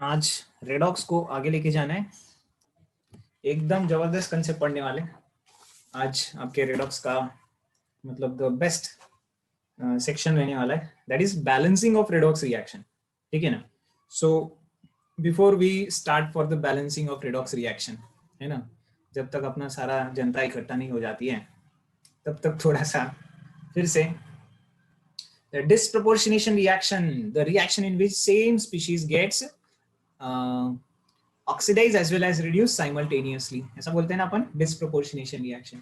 आज रेडॉक्स को आगे लेके जाना है। एकदम जबरदस्त कंसेप्ट पढ़ने वाले आज आपके रेडॉक्स का, मतलब द बेस्ट सेक्शन रहने वाला है, that is balancing of redox reaction. ठीक है ना। So before we start for the balancing of redox reaction, है ना, जब तक अपना सारा जनता इकट्ठा नहीं हो जाती है तब तक थोड़ा सा फिर से the disproportionation reaction, the reaction in which same species gets oxidize as well as reduce simultaneously, ऐसा बोलते हैं ना अपन, disproportionation reaction।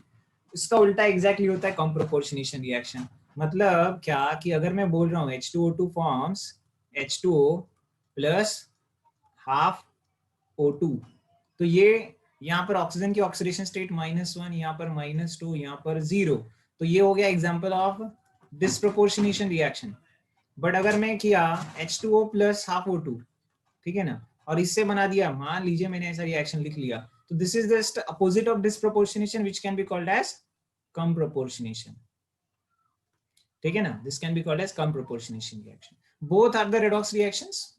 इसका उल्टा एग्जैक्टली होता है comproportionation reaction। मतलब क्या कि अगर मैं बोल रहा हूँ H2O2 forms H2O plus half O2, तो ये यहाँ पर ऑक्सीजन की ऑक्सीडेशन स्टेट -1, यहाँ पर -2, यहाँ पर 0, तो ये हो गया example of disproportionation reaction. But अगर मैं किया H2O plus half O2, ठीक है ना, और इससे बना दिया, मान लीजिए मैंने ऐसा रिएक्शन लिख लिया, तो this is just opposite of disproportionation which can be called as comproportionation. ठीक है ना, this can be called as comproportionation reaction. Both are the redox reactions,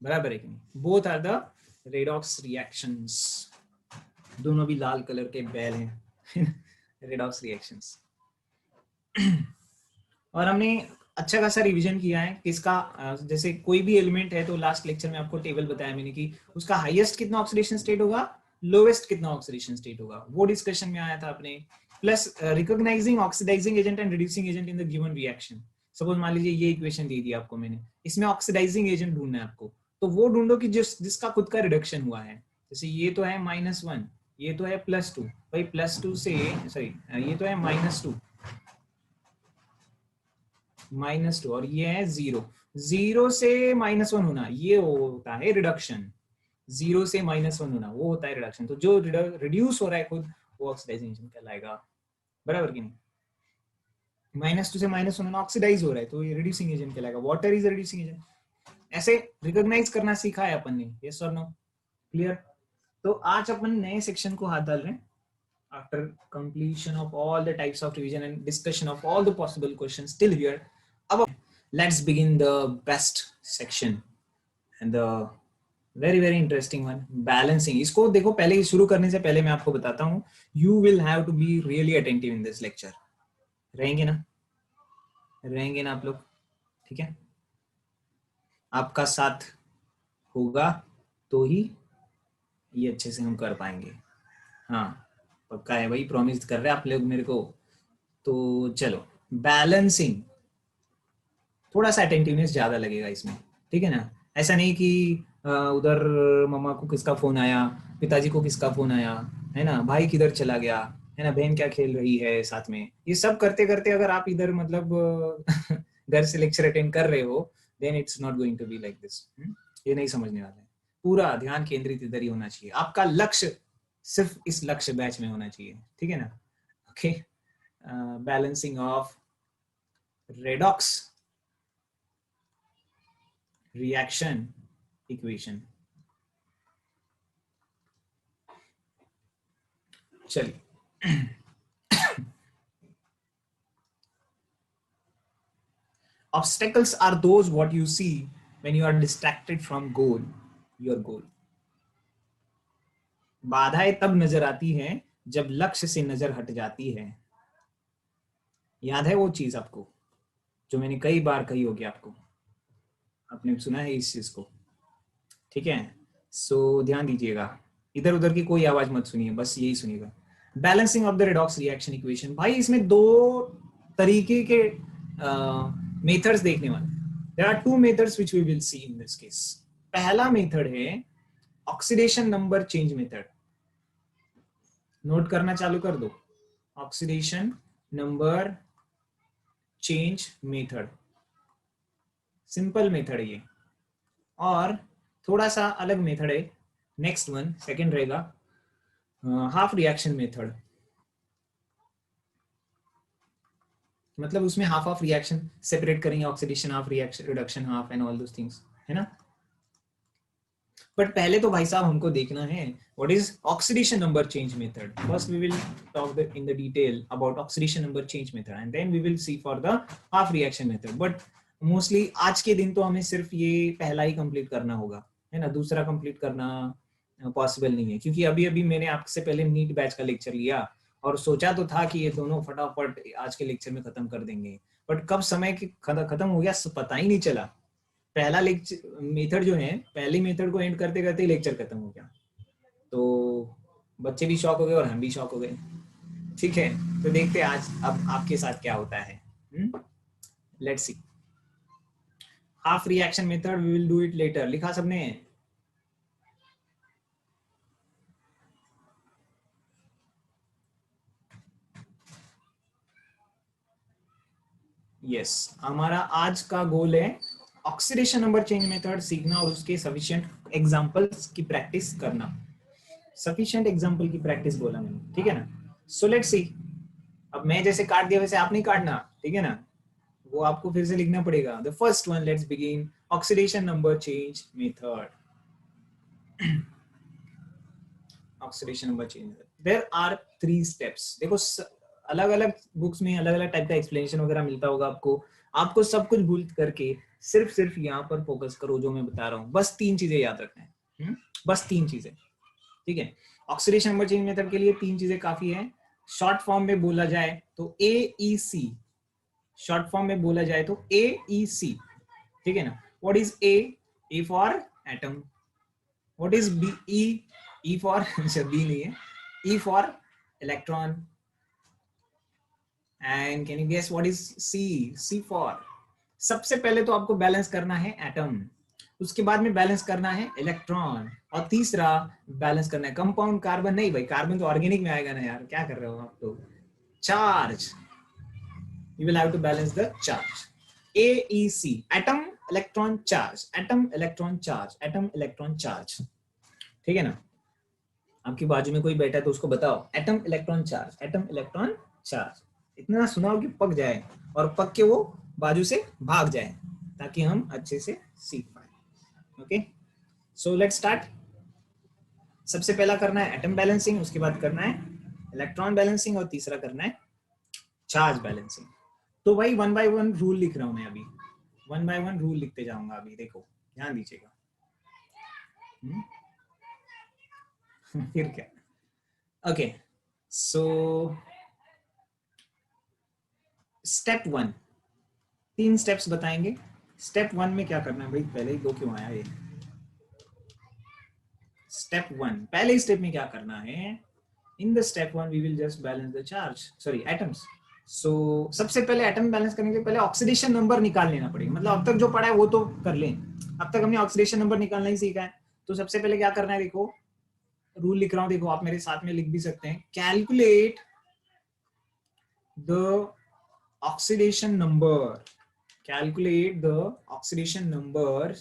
बराबर है कि नहीं? Both are the redox reactions. दोनों भी लाल colour के बैल हैं रेडॉक्स रिएक्शंस। और हमने अच्छा खासा रिवीजन किया है किसका, जैसे कोई भी एलिमेंट है तो लास्ट लेक्चर में आपको टेबल बताया मैंने कि उसका हाईएस्ट कितना ऑक्सीडेशन स्टेट होगा, लोवेस्ट कितना ऑक्सीडेशन स्टेट होगा, वो डिस्कशन में आया था अपने। Plus recognising oxidising agent and reducing agent in the given reaction. Suppose मान लीजिए ये इक्वेशन दे दी आपको मैंने, इसमें ऑक्सीडाइजिंग एजेंट ढूंढना है आपको, तो वो ढूंढो कि जिसका खुद का रिडक्शन हुआ है। जैसे ये तो है -1, ये तो है +2, भाई +2 से सॉरी ये तो है -2 और ये है 0 से -1 होना, ये होता है रिडक्शन। 0 से -1 होना वो होता है रिडक्शन। तो जो रिड्यूस हो रहा है खुद, वो ऑक्सीडाइजिंग एजेंट कहलाएगा, बराबर कि नहीं? -2 से -1 होना ऑक्सीडाइज हो रहा है तो ये रिड्यूसिंग एजेंट कहलाएगा। Water is reducing agent. ऐसे रिकॉग्नाइज करना सीखा है अपन ने, यस और नो? क्लियर? तो आज अपन नए सेक्शन को हाथ डाल रहे हैं after completion of all the types of revision and discussion of all the possible questions till here. अब let's begin the best section and the very interesting one, balancing। इसको देखो, पहले शुरू करने से पहले मैं आपको बताता हूँ, you will have to be really attentive in this lecture। रहेंगे ना? रहेंगे ना आप लोग? ठीक है, आपका साथ होगा तो ही ये अच्छे से हम कर पाएंगे। हाँ पक्का है भाई, प्रॉमिस कर रहे हैं आप लोग मेरे को। तो चलो, बैलेंसिंग, थोड़ा सा अटेंटिवनेस ज्यादा लगेगा इसमें, ठीक है ना। ऐसा नहीं कि उधर मम्मा को किसका फोन आया, पिताजी को किसका फोन आया, है ना, भाई किधर चला गया, है ना, बहन क्या खेल रही है साथ में, ये सब करते करते अगर आप इधर मतलब घर से लेक्चर अटेंड कर रहे हो, then it's not going to be like this. ये नहीं समझने वाला है। पूरा ध्यान केंद्रित इधर ही होना चाहिए, आपका लक्ष्य सिर्फ इस लक्ष्य बैच में होना चाहिए, ठीक है ना। Okay, balancing of redox reaction equation। चलिए, obstacles are those what you see when you are distracted from your goal। बाधाएं तब नजर आती हैं जब लक्ष्य से नजर हट जाती है। याद है वो चीज आपको जो मैंने कई बार कही होगी आपको, आपने सुना है इस चीज को, ठीक है। सो ध्यान दीजिएगा, इधर उधर की कोई आवाज मत सुनिए, बस यही सुनिएगा। Balancing of the redox reaction equation, भाई इसमें दो तरीके के मेथड्स देखने वाले। There are two methods which we will see in this case. पहला मेथड है oxidation number change method. Note करना चालू कर दो, oxidation number change method, simple method है ये। और थोड़ा सा अलग मेथड है, नेक्स्ट वन सेकंड रहेगा, हाफ रिएक्शन मेथड। मतलब उसमें हाफ ऑफ रिएक्शन सेपरेट करेंगे, oxidation half, reaction reduction half and all those things, है ना। बट पहले तो भाई साहब हमको देखना है what is oxidation number change method. First we will talk in the detail about oxidation number change method and then we will see for the half reaction method. But mostly आज के दिन तो हमें सिर्फ ये पहला ही कंप्लीट करना होगा, है ना, दूसरा कंप्लीट करना पॉसिबल नहीं है, क्योंकि अभी अभी मैंने आपसे पहले नीट बैच का लेक्चर लिया और सोचा तो था कि ये दोनों फटाफट आज के लेक्चर में खत्म कर देंगे, बट कब समय खत्म हो गया पता ही नहीं चला। पहला लेक्चर मेथड जो है, पहले मेथड को एंड करते करते ही लेक्चर खत्म हो गया, तो बच्चे भी शॉक हो गए और हम भी शॉक हो गए। ठीक है, तो देखते हैं आज अब आपके साथ क्या होता है। Let's see. Half reaction method, we will do it later. लिखा सबने? यस, हमारा आज का गोल है ऑक्सीडेशन नंबर चेंज मेथड सीखना और उसके सफिशिएंट एग्जांपल्स की प्रैक्टिस करना। सफिशिएंट एग्जांपल की प्रैक्टिस बोला मैंने, ठीक है ना। So let's see. अब मैं जैसे काट दिया वैसे आप नहीं काटना, ठीक है ना, वो आपको फिर से लिखना पड़ेगा। The first one, let's begin oxidation number change method. Oxidation number change method, there are 3 steps. देखो अलग अलग बुक्स में अलग अलग टाइप का एक्सप्लेनेशन वगैरह मिलता होगा आपको, आपको सब कुछ भूल करके सिर्फ यहाँ पर फोकस करो जो मैं बता रहा हूँ। बस 3 चीजें याद रखना है, बस 3 चीजें, ठीक है। ऑक्सीडेशन नंबर चेंज मेथड के लिए 3 चीजें काफी है। शॉर्ट फॉर्म में बोला जाए तो AEC, शॉर्ट फॉर्म में बोला जाए तो AEC, ठीक है ना। What is A for atom. What is B? E for B नहीं है, E for electron. And can you guess what is C for? सबसे पहले तो आपको बैलेंस करना है एटम, उसके बाद में बैलेंस करना है इलेक्ट्रॉन, और तीसरा बैलेंस करना है कंपाउंड कार्बन। नहीं भाई, कार्बन तो ऑर्गेनिक में आएगा ना यार, क्या कर रहे हो आप तो। Charge, you will have to balance the charge. AEC, atom electron charge, atom electron charge, atom electron charge, ठीक है ना। आपकी बाजू में कोई बैठा है तो उसको बताओ atom electron charge, atom electron charge. इतना सुनाओ कि पक जाए और पक के वो बाजू से भाग जाए, ताकि हम अच्छे से सीख पाए। Okay, so let's start. सबसे पहला करना है एटम बैलेंसिंग, उसके बाद करना है इलेक्ट्रॉन बैलेंसिंग, और तीसरा करना है चार्ज बैलेंसिंग। तो भाई 1 बाय 1 रूल लिख रहा हूं मैं अभी, 1 बाय 1 रूल लिखते जाऊंगा अभी, देखो ध्यान दीजिएगा। फिर क्या? ओके, सो स्टेप 1, 3 स्टेप्स बताएंगे। स्टेप 1 में क्या करना है भाई, पहले ही 2 क्यों आया ये। स्टेप 1, पहले स्टेप में क्या करना है, in the step 1 we will just balance the charge, sorry atoms. So सबसे पहले एटम बैलेंस करने के पहले ऑक्सीडेशन नंबर निकाल लेना पड़ेगा, मतलब अब तक जो पढ़ा है वो तो कर लें, अब तक हमने ऑक्सीडेशन नंबर निकालना ही सीखा है। तो सबसे पहले क्या करना है, देखो रूल लिख रहा हूं, देखो आप मेरे साथ में लिख भी सकते हैं। Calculate the oxidation number, calculate the oxidation number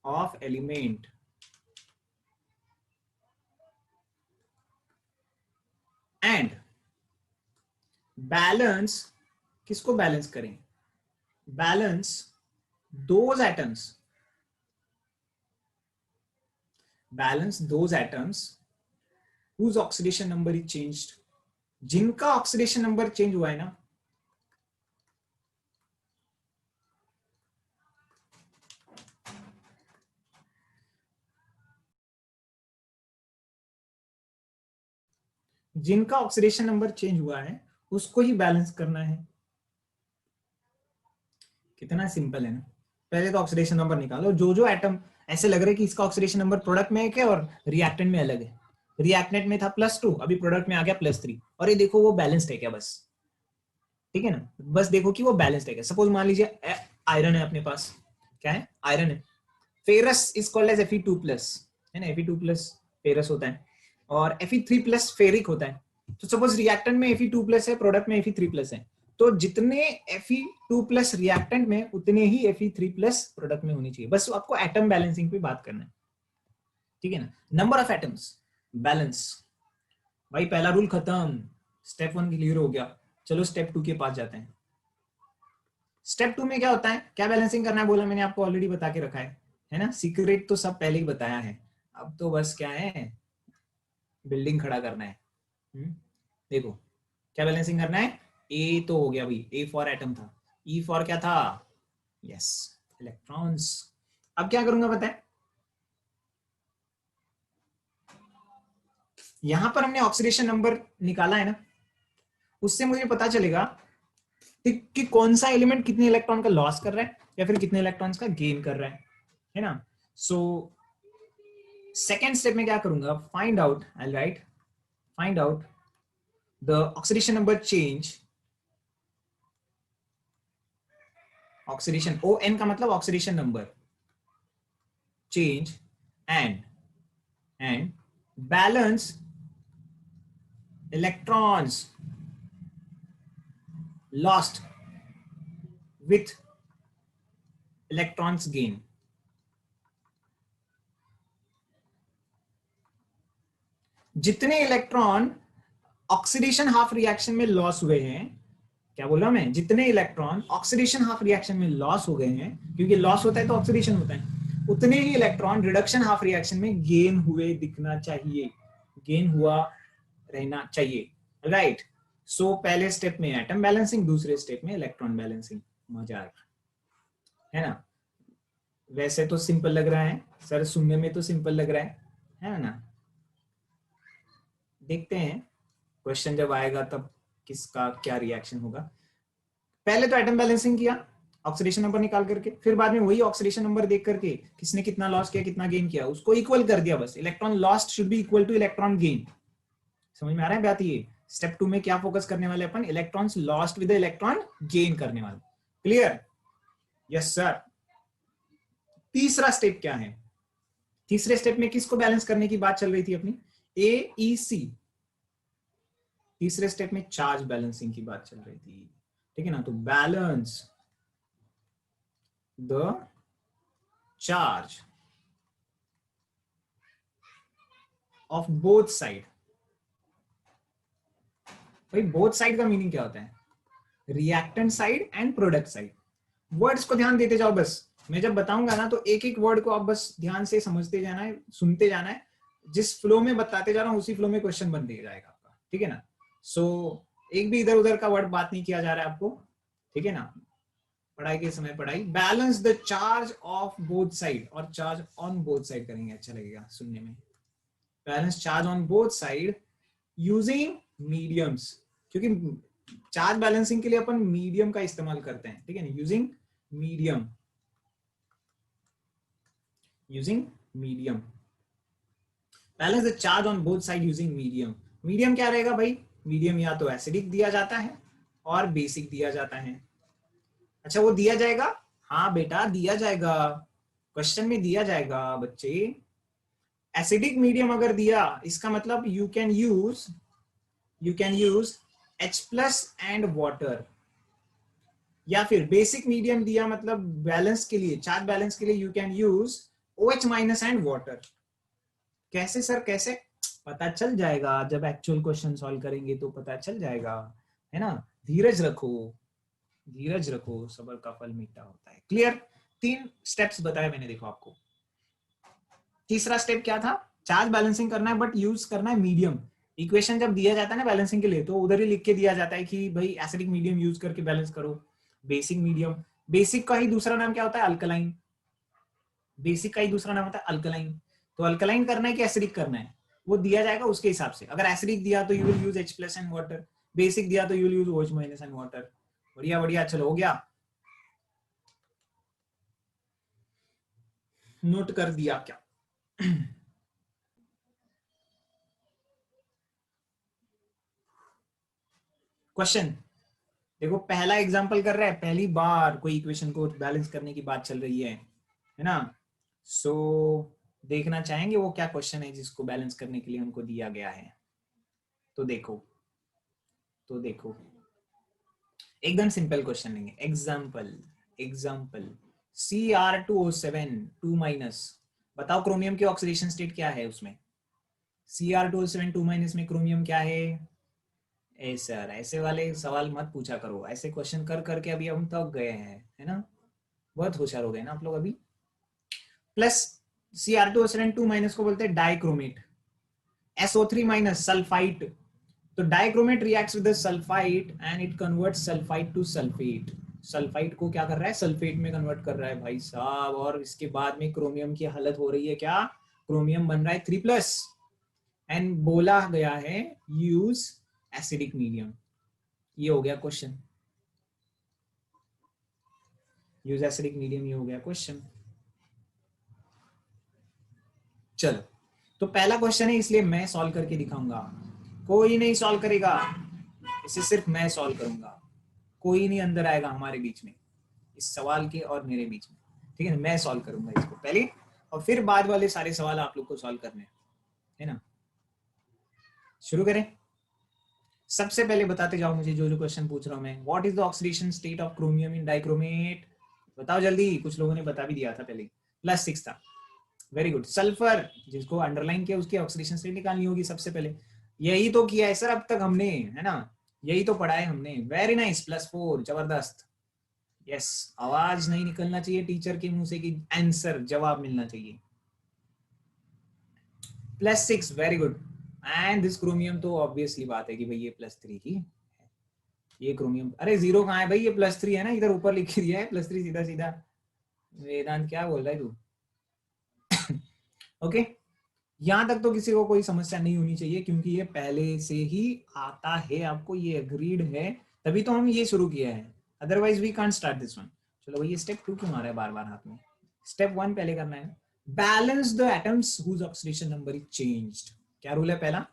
of element and balance, किसको बैलेंस करें, balance those atoms, balance those atoms whose oxidation number is changed, जिनका ऑक्सीडेशन नंबर चेंज हुआ है ना, जिनका ऑक्सीडेशन नंबर चेंज हुआ है उसको ही बैलेंस करना है। कितना सिंपल है ना। पहले तो ऑक्सीडेशन नंबर निकालो, जो जो एटम ऐसे लग रहा है कि इसका ऑक्सीडेशन नंबर प्रोडक्ट में एक है और रिएक्टेंट में अलग है, रिएक्टेंट में था +2, अभी प्रोडक्ट में आ गया +3, और ये देखो वो बैलेंस्ड है क्या, बस ठीक है ना, बस देखो कि वो बैलेंस्ड है क्या। सपोज मान लीजिए आयरन है अपने पास, क्या है, आयरन है। Ferrous is called as Fe2+, है ना, Fe2+ फेरस होता है, और Fe3+ फेरिक होता है। तो सपोज रिएक्टेंट में Fe2+ है, प्रोडक्ट में Fe3+ है, तो जितने Fe2+ रिएक्टेंट में उतने ही Fe3+ प्रोडक्ट में होनी चाहिए। बस आपको एटम बैलेंसिंग पे बात करना है, ठीक है ना। नंबर ऑफ एटम्स बैलेंस, भाई पहला रूल खत्म, स्टेप 1 क्लियर हो गया। चलो स्टेप 2 के पास जाते हैं। स्टेप 2 में क्या होता है, क्या बैलेंसिंग करना है बोला मैंने आपको, ऑलरेडी बता के रखा है ना, सीक्रेट तो सब पहले ही बताया है। अब तो बस क्या है, बिल्डिंग खड़ा करना है। देखो क्या बैलेंसिंग करना है, ए तो हो गया भाई, ए फॉर एटम था, ई फॉर क्या था, यस इलेक्ट्रॉन्स। अब क्या करूंगा पता है, यहां पर हमने ऑक्सीडेशन नंबर निकाला है ना, उससे मुझे पता चलेगा कि कौन सा एलिमेंट कितने इलेक्ट्रॉन का लॉस कर रहा है या फिर कितने इलेक्ट्रॉन्स का गेन कर रहा है ना। सो सेकेंड स्टेप में क्या करूंगा, find out, I right find out the oxidation number change, oxidation ON का मतलब oxidation number change and balance electrons lost with electrons gain. जितने इलेक्ट्रॉन ऑक्सीडेशन हाफ रिएक्शन में लॉस हुए हैं, क्या बोला मैं, जितने इलेक्ट्रॉन ऑक्सीडेशन हाफ रिएक्शन में लॉस हो गए हैं, क्योंकि लॉस होता है तो ऑक्सीडेशन होता है, उतने ही इलेक्ट्रॉन रिडक्शन हाफ रिएक्शन में गेन हुए दिखना चाहिए, गेन हुआ रहना चाहिए, राइट। सो पहले स्टेप में एटम बैलेंसिंग, दूसरे स्टेप में इलेक्ट्रॉन बैलेंसिंग। मजाक है ना, वैसे तो सिंपल लग रहा है सर, सुनने में तो सिंपल लग रहा है ना। देखते हैं क्वेश्चन जब आएगा तब किसका क्या रिएक्शन होगा। पहले तो एटम बैलेंसिंग किया ऑक्सीडेशन नंबर निकाल करके, फिर बाद में वही ऑक्सीडेशन नंबर देख करके किसने कितना लॉस किया कितना गेन किया उसको इक्वल कर दिया, बस electron lost should be equal two electron gain. समझ में आ रहा है बात। ये स्टेप 2 में क्या फोकस करने वाले अपन, electrons lost with electron gain करने वाले। Clear, yes sir. तीसरा स्टेप क्या है, तीसरे स्टेप में किसको बैलेंस करने की बात चल रही थी अपनी, AEC। तीसरे स्टेप में चार्ज बैलेंसिंग की बात चल रही थी, ठीक है ना। तो balance the charge of both side. भाई बोथ साइड का मीनिंग क्या होता है, reactant side and product side. Words को ध्यान देते जाओ बस, मैं जब बताऊंगा ना तो एक एक वर्ड को आप बस ध्यान से समझते जाना है, सुनते जाना है, जिस फ्लो में बताते जा रहा हूं उसी फ्लो में क्वेश्चन बन दिया जाएगा आपका, ठीक है ना। सो एक भी इधर उधर का वर्ड बात नहीं किया जा रहा है आपको, ठीक है ना। पढ़ाई के समय पढ़ाई, balance the charge of both side, और चार्ज ऑन बोथ साइड करेंगे, अच्छा लगेगा सुनने में। Balance charge on both side using mediums, क्योंकि चार्ज बैलेंसिंग के लिए अपन मीडियम का इस्तेमाल करते हैं, ठीक है ना, using medium, using medium. Balance the charge on both side using medium. Medium क्या रहेगा भाई, मीडियम या तो एसिडिक दिया जाता है और बेसिक दिया जाता है। अच्छा वो दिया जाएगा, हाँ बेटा दिया जाएगा, क्वेश्चन में दिया जाएगा बच्चे। एसिडिक मीडियम अगर दिया इसका मतलब you can use H+ and water, या फिर बेसिक मीडियम दिया मतलब बैलेंस के लिए, चार्ज बैलेंस के लिए you can use OH- and water. कैसे सर कैसे, पता चल जाएगा जब एक्चुअल क्वेश्चन सॉल्व करेंगे तो पता चल जाएगा, है ना। धीरज रखो, धीरज रखो, सबर का फल मीठा होता है। क्लियर, 3 स्टेप्स बताए मैंने, देखो आपको। तीसरा स्टेप क्या था, चार्ज बैलेंसिंग करना है बट यूज करना है मीडियम। इक्वेशन जब दिया जाता है ना बैलेंसिंग के लिए तो उधर ही लिख के दिया जाता है कि भाई एसिडिक मीडियम यूज करके बैलेंस करो, बेसिक मीडियम। बेसिक का ही दूसरा नाम क्या होता है, अल्कलाइन। बेसिक का ही दूसरा नाम होता है अल्कलाइन। तो अल्कलाइन करना है कि एसिडिक करना है वो दिया जाएगा उसके हिसाब से। अगर एसिडिक दिया तो you will use H+ and water, basic दिया तो you will use OH- and water. बढ़िया बढ़िया, चलो हो गया, नोट कर दिया क्या। क्वेश्चन देखो, पहला एग्जांपल कर रहा है, पहली बार कोई इक्वेशन को बैलेंस करने की बात चल रही है ना। सो देखना चाहेंगे वो क्या क्वेश्चन है जिसको बैलेंस करने के लिए हमको दिया गया है। तो देखो, तो देखो एकदम सिंपल क्वेश्चन लेंगे। एग्जांपल, एग्जांपल Cr2O7 2-, बताओ क्रोमियम की ऑक्सीडेशन स्टेट क्या है उसमें। Cr2O7 2- में क्रोमियम क्या है। ए सर ऐसे वाले सवाल मत पूछा करो, ऐसे क्वेश्चन कर करके अभी हम थक गए हैं, है ना। बहुत होशियार हो गए ना आप लोग अभी। प्लस Cr2O7 2- को बोलते हैं डाइक्रोमेट, SO3- सल्फाइट। तो dichromate reacts with the sulphite and it converts sulphite to sulphate. Sulphite को क्या कर रहा है, सल्फेट में कन्वर्ट कर रहा है भाई साहब। और इसके बाद में क्रोमियम की हालत हो रही है क्या, क्रोमियम बन रहा है 3+, एंड बोला गया है यूज एसिडिक मीडियम। ये हो गया क्वेश्चन, यूज एसिडिक मीडियम, ये हो गया क्वेश्चन। चलो, तो पहला क्वेश्चन है इसलिए मैं सॉल्व करके दिखाऊंगा, कोई नहीं सॉल्व करेगा, इसे सिर्फ मैं सॉल्व करूंगा, कोई नहीं अंदर आएगा हमारे बीच में, इस सवाल के और मेरे बीच में, ठीक है ना। मैं सॉल्व करूंगा इसको पहले, और फिर बाद वाले सारे सवाल आप लोग को सॉल्व करने है ना। शुरू करें। सबसे पहले बताते जाओ मुझे जो जो क्वेश्चन पूछ रहा हूं मैं। What is the oxidation state of chromium in dichromate? बताओ जल्दी, कुछ लोगों ने बता भी दिया था पहले, +6 था। Very good. सल्फर, जिसको अंडरलाइन किया उसकी ऑक्सीडेशन स्टेट निकालनी होगी सबसे पहले, यही तो किया है सर अब तक हमने, है ना, यही तो पढ़ा है हमने। वेरी नाइस, +4, जबरदस्त। यस, आवाज नहीं निकलना चाहिए टीचर के मुंह से कि आंसर जवाब मिलना चाहिए। +6, very good. And this chromium तो ऑब्वियसली बात है कि भाई ये +3 की, ये क्रोमियम, अरे जीरो कहाँ है भाई, ये +3 है ना, इधर ऊपर लिख दिया है +3 सीधा सीधा। वेदांत क्या बोल रहा है तू? ओके, यहां तक तो किसी को कोई समस्या नहीं होनी चाहिए, क्योंकि ये पहले से ही आता है आपको, ये अग्रीड है, तभी तो हम ये शुरू किया है, otherwise we can't start this one. चलो भाई, ये स्टेप 2 क्यों आ रहा है बार बार हाथ में? स्टेप 1 पहले करना है, balance the atoms whose oxidation number is changed. क्या रूल है पहला?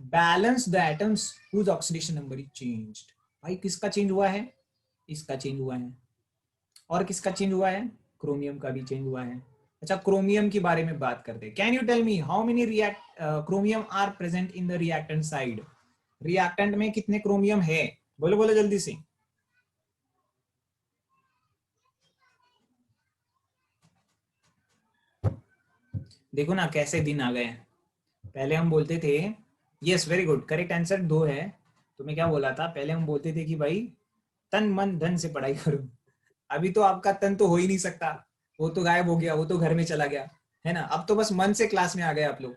Balance the atoms whose oxidation number is changed. भाई किसका चेंज हुआ है? इसका चेंज हुआ है। और किसका चेंज हुआ है? क्रोमियम का भी चेंज हुआ है। अच्छा, क्रोमियम के बारे में बात करते हैं। Can you tell me how many chromium are present in the reactant side? Reactant में कितने क्रोमियम है? बोलो बोलो जल्दी से। देखो ना कैसे दिन आ गए। पहले हम बोलते थे, yes very good, correct answer 2 है। तो मैं क्या बोला था, पहले हम बोलते थे कि भाई तन मन धन से पढ़ाई करो। अभी तो आपका तन तो हो ही नहीं सकता, वो तो गायब हो गया, वो तो घर में चला गया, है ना। अब तो बस मन से क्लास में आ गए आप लोग,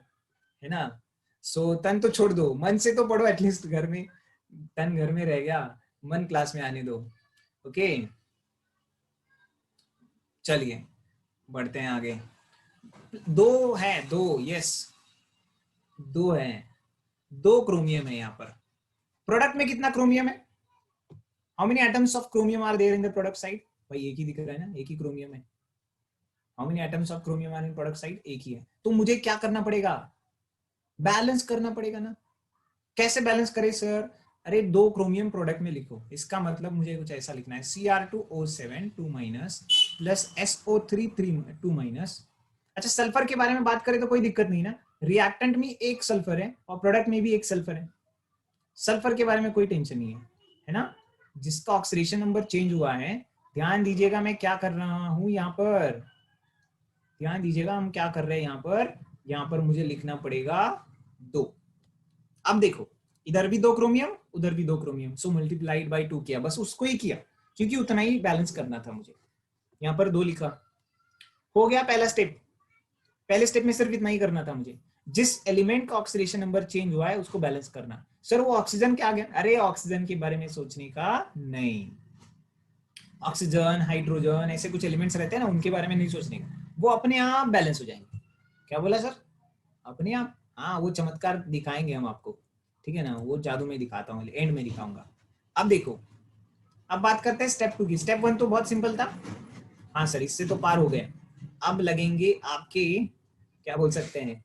है ना। सो तन तो छोड़ दो, मन से तो पढ़ो एटलीस्ट। घर में तन घर में रह गया, मन क्लास में आने दो। ओके, चलिए बढ़ते हैं आगे। 2 है, 2, यस 2 है, 2 क्रोमियम है यहाँ पर। प्रोडक्ट में कितना क्रोमियम है? How many atoms of chromium are there in the product side? भाई एक ही दिख रहा है ना, एक ही क्रोमियम है। How many atoms of chromium are in product side? एक ही है। तो मुझे क्या करना पड़ेगा? बैलेंस करना पड़ेगा ना। कैसे बैलेंस करे सर? अरे 2 क्रोमियम प्रोडक्ट में लिखो, इसका मतलब मुझे कुछ ऐसा लिखना है, Cr2O7 2 minus plus SO3 3 2 minus. अच्छा, सल्फर के बारे में बात करें तो कोई दिक्कत नहीं ना, रिएक्टेंट में एक सल्फर है और प्रोडक्ट में भी एक सल्फर है, सल्फर के बारे में कोई टेंशन नहीं है ना। जिसका ऑक्सीडेशन नंबर चेंज हुआ है, ध्यान दीजिएगा मैं क्या कर रहा हूं यहाँ पर, ध्यान दीजिएगा हम क्या कर रहे हैं यहाँ पर मुझे लिखना पड़ेगा 2। अब देखो, इधर भी 2 क्रोमियम, उधर भी 2 क्रोमियम, सो मल्टीप्लाइड बाई 2 किया, बस उसको ही किया, क्योंकि उतना ही बैलेंस करना था मुझे। यहाँ पर 2 लिखा, हो गया पहला स्टेप। पहले स्टेप में सिर्फ इतना ही करना था मुझे, जिस एलिमेंट का ऑक्सीडेशन नंबर चेंज हुआ है उसको बैलेंस करना। सर वो ऑक्सीजन क्या आ गया? अरे ऑक्सीजन के बारे में सोचने का नहीं, ऑक्सीजन हाइड्रोजन ऐसे कुछ एलिमेंट्स रहते हैं ना, उनके बारे में नहीं सोचने का, वो अपने आप बैलेंस हो जाएंगे। क्या बोला सर? अपने आप, हाँ वो चमत्कार दिखाएंगे हम आपको, ठीक है ना, वो जादू में दिखाता हूँ, एंड में दिखाऊंगा। अब देखो, अब बात करते हैं स्टेप 2 की। स्टेप 1 तो बहुत सिंपल था, हाँ सर इससे तो पार हो गए। अब लगेंगे आपके, क्या बोल सकते हैं,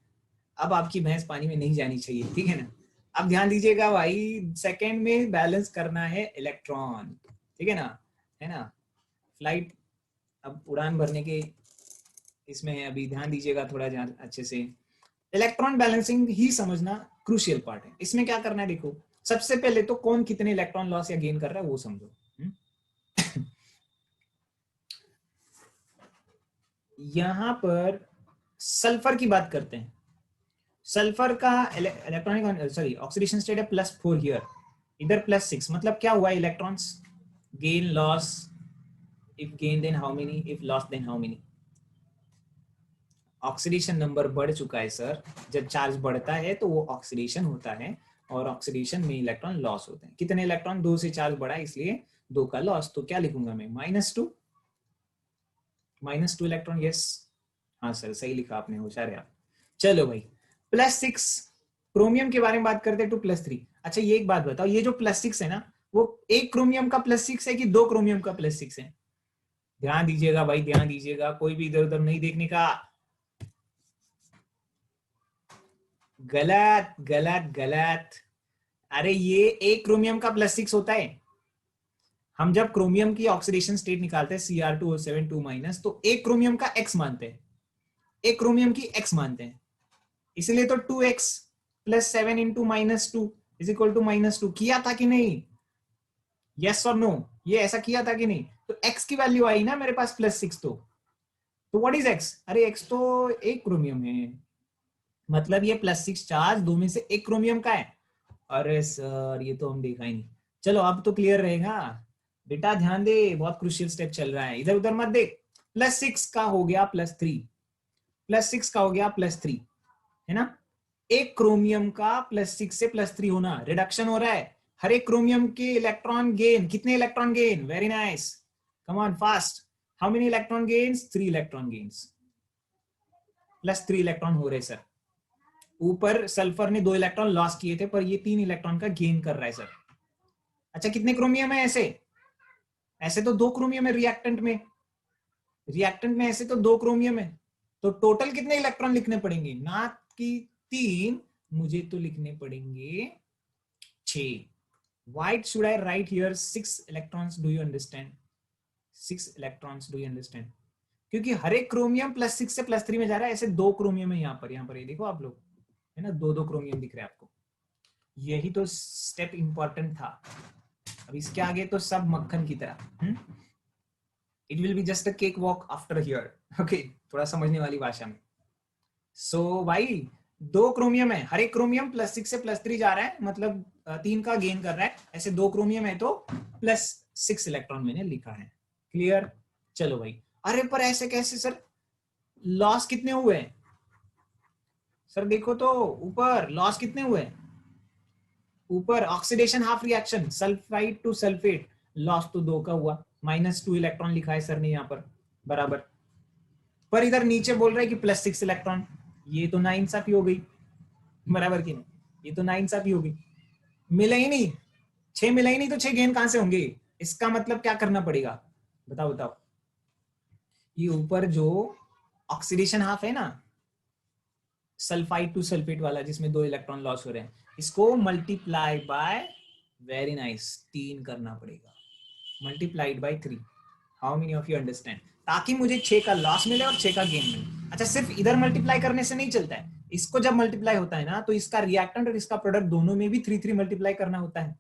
अब आपकी भैंस पानी में नहीं जानी चाहिए, ठीक है ना। अब ध्यान दीजिएगा भाई, सेकंड में बैलेंस करना है इलेक्ट्रॉन, ठीक है ना, है ना। फ्लाइट अब उड़ान भरने के इसमें है, अभी ध्यान दीजिएगा थोड़ा अच्छे से। इलेक्ट्रॉन बैलेंसिंग ही समझना क्रूशियल पार्ट है। इसमें क्या करना है देखो, सबसे पहले तो कौन कितने इलेक्ट्रॉन लॉस या गेन कर रहा है वो समझो। यहां पर सल्फर की बात करते हैं। सल्फर का इलेक्ट्रॉनिक सॉरी ऑक्सीडेशन स्टेट है +4 हियर, इधर +6, मतलब क्या हुआ? Electrons gain loss, if gain then how many, if loss then how many. Oxidation number बढ़ चुका है सर, जब चार्ज बढ़ता है तो वो ऑक्सीडेशन होता है, और ऑक्सीडेशन में इलेक्ट्रॉन लॉस होते हैं। कितने इलेक्ट्रॉन? 2 से चार्ज बढ़ा है इसलिए 2 का लॉस। तो क्या लिखूंगा मैं? -2 इलेक्ट्रॉन, यस हाँ सर सही लिखा आपने, होशियार है आप। चलो भाई, +6 क्रोमियम के बारे में बात करते हैं 2+3। अच्छा ये एक बात बताओ, ये जो +6 है ना, वो एक क्रोमियम का +6 है कि 2 क्रोमियम का +6 है? ध्यान दीजिएगा भाई, ध्यान दीजिएगा, कोई भी इधर उधर नहीं देखने का। गलत गलत गलत। अरे ये एक क्रोमियम का +6 होता है। हम जब क्रोमियम की ऑक्सीडेशन स्टेट निकालते हैं Cr2O7 2- तो एक क्रोमियम का x मानते हैं, एक क्रोमियम की x मानते हैं, इसलिए तो 2x + 7 × -2 = -2 किया था कि नहीं? यस और नो, ये ऐसा किया था कि नहीं? तो x की वैल्यू आई ना मेरे पास +6। तो व्हाट इज x? अरे x तो एक क्रोमियम है, मतलब ये +6 चार्ज दो में से एक क्रोमियम का है। अरे सर ये तो हम देखा ही नहीं। चलो अब तो क्लियर रहेगा बेटा, ध्यान दे, बहुत क्रूशियल स्टेप चल रहा है, इधर उधर मत देख। +6 का हो गया +3, +6 का हो गया +3, है ना? एक क्रोमियम का +6 से +3 होना, रिडक्शन हो रहा है। हर एक क्रोमियम के इलेक्ट्रॉन गेन, कितने electron gain? Very nice, come on fast. How many electron gains? 3 electron gains, +3 electron हो रहे सर। ऊपर सल्फर ने 2 इलेक्ट्रॉन लॉस किए थे, पर ये 3 इलेक्ट्रॉन का गेन कर रहा है सर। अच्छा कितने क्रोमियम है ऐसे? ऐसे तो 2 क्रोमियम है रिएक्टेंट में, रिएक्टेंट में ऐसे तो 2 क्रोमियम है। तो टोटल कितने इलेक्ट्रॉन लिखने पड़ेंगे? ना कि 3, मुझे तो लिखने पड़ेंगे 6। Why should I write here 6 electrons? Do you understand? 6 electrons, do you understand? क्योंकि हर एक क्रोमियम +6 से +3 में जा रहा है, ऐसे 2 क्रोमियम है यहाँ पर ये देखो आप लोग, है ना, 2 क्रोमियम दिख रहे हैं आपको। यही तो स्टेप इंपॉर्टेंट था। अब इसके आगे तो सब मक्खन की तरह। It will be just a cake walk after here. Okay, थोड़ा समझने वाली भाषा में। सो भाई 2 क्रोमियम है, हर एक क्रोमियम +6 से +3 जा रहा है, मतलब 3 का गेन कर रहा है। ऐसे 2 क्रोमियम है तो +6 इलेक्ट्रॉन मैंने लिखा है। क्लियर? चलो भाई। अरे पर ऐसे कैसे सर? लॉस कितने हुए सर? देखो तो ऊपर लॉस कितने हुए? ऊपर oxidation half reaction, sulphide to sulphate, loss तो 2 का हुआ, -2 इलेक्ट्रॉन लिखा है सर ने यहाँ पर, बराबर। पर इधर नीचे बोल रहा है कि +6 इलेक्ट्रॉन, ये तो नाइंसाफी हो गई, बराबर की नहीं? ये तो नाइंसाफी हो गई, मिला ही नहीं, 6 मिला ही नहीं, तो 6 गेन कहां से होंगे? इसका मतलब क्या करना पड़ेगा? बताओ बताओ। ये ऊपर जो ऑक्सीडेशन हाफ है ना, सल्फाइड टू सल्फेट वाला, जिसमें 2 इलेक्ट्रॉन लॉस हो रहे हैं, इसको मल्टीप्लाई बाय, वेरी नाइस, 3 करना पड़ेगा, multiplied by 3। How many of you understand? ताकि मुझे 6 का लॉस मिले और 6 का गेन मिले। अच्छा सिर्फ इधर मल्टीप्लाई करने से नहीं चलता है, इसको जब मल्टीप्लाई होता है ना, तो इसका रिएक्टेंट और इसका प्रोडक्ट दोनों में भी 3 मल्टीप्लाई करना होता है।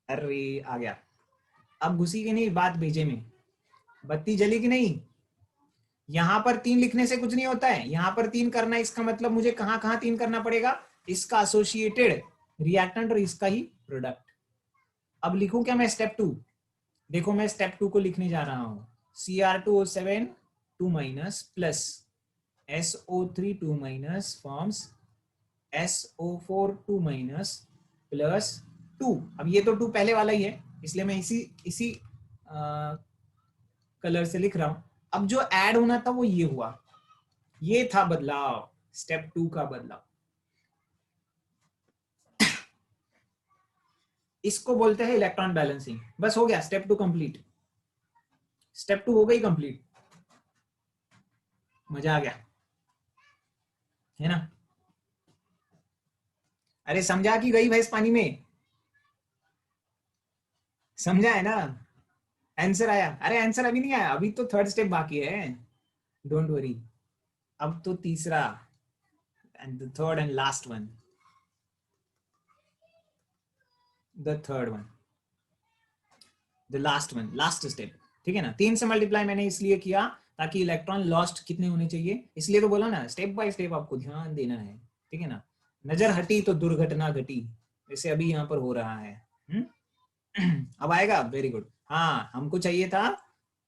अरे आ गया, अब घुसी कि नहीं बात भेजे में? बत्ती जली कि नहीं? यहां पर 3 लिखने से कुछ नहीं होता है, यहां पर 3 करना है, इसका मतलब मुझे कहां कहां 3 करना पड़ेगा? इसका एसोसिएटेड रिएक्टेंट और इसका ही प्रोडक्ट। अब लिखूं क्या मैं स्टेप 2? देखो मैं स्टेप 2 को लिखने जा रहा हूं, Cr2O7 2- plus SO3 2- forms SO4 2- plus 2। अब ये तो 2 पहले वाला ही है, इसलिए मैं इसी इसी कलर से लिख रहा हूं। अब जो ऐड होना था वो ये हुआ, ये था बदलाव, स्टेप 2 का बदलाव। इसको बोलते हैं इलेक्ट्रॉन बैलेंसिंग। बस हो गया, स्टेप 2 कंप्लीट, स्टेप 2 हो गई कंप्लीट। मजा आ गया, है ना? अरे समझा कि गई भैंस पानी में? समझा है ना? आंसर आया? अरे आंसर अभी नहीं आया, अभी तो थर्ड स्टेप बाकी है, डोंट वरी। अब तो तीसरा and the third and last one, the third one, the last one, last step. ठीक है ना? 3 से मल्टीप्लाई मैंने इसलिए किया ताकि इलेक्ट्रॉन लॉस्ट कितने होने चाहिए, इसलिए तो बोला ना स्टेप बाय स्टेप आपको ध्यान देना है। ठीक है ना? नजर हटी तो दुर्घटना घटी, जैसे अभी यहाँ पर हो रहा है। अब आएगा, वेरी गुड। हाँ हमको चाहिए था,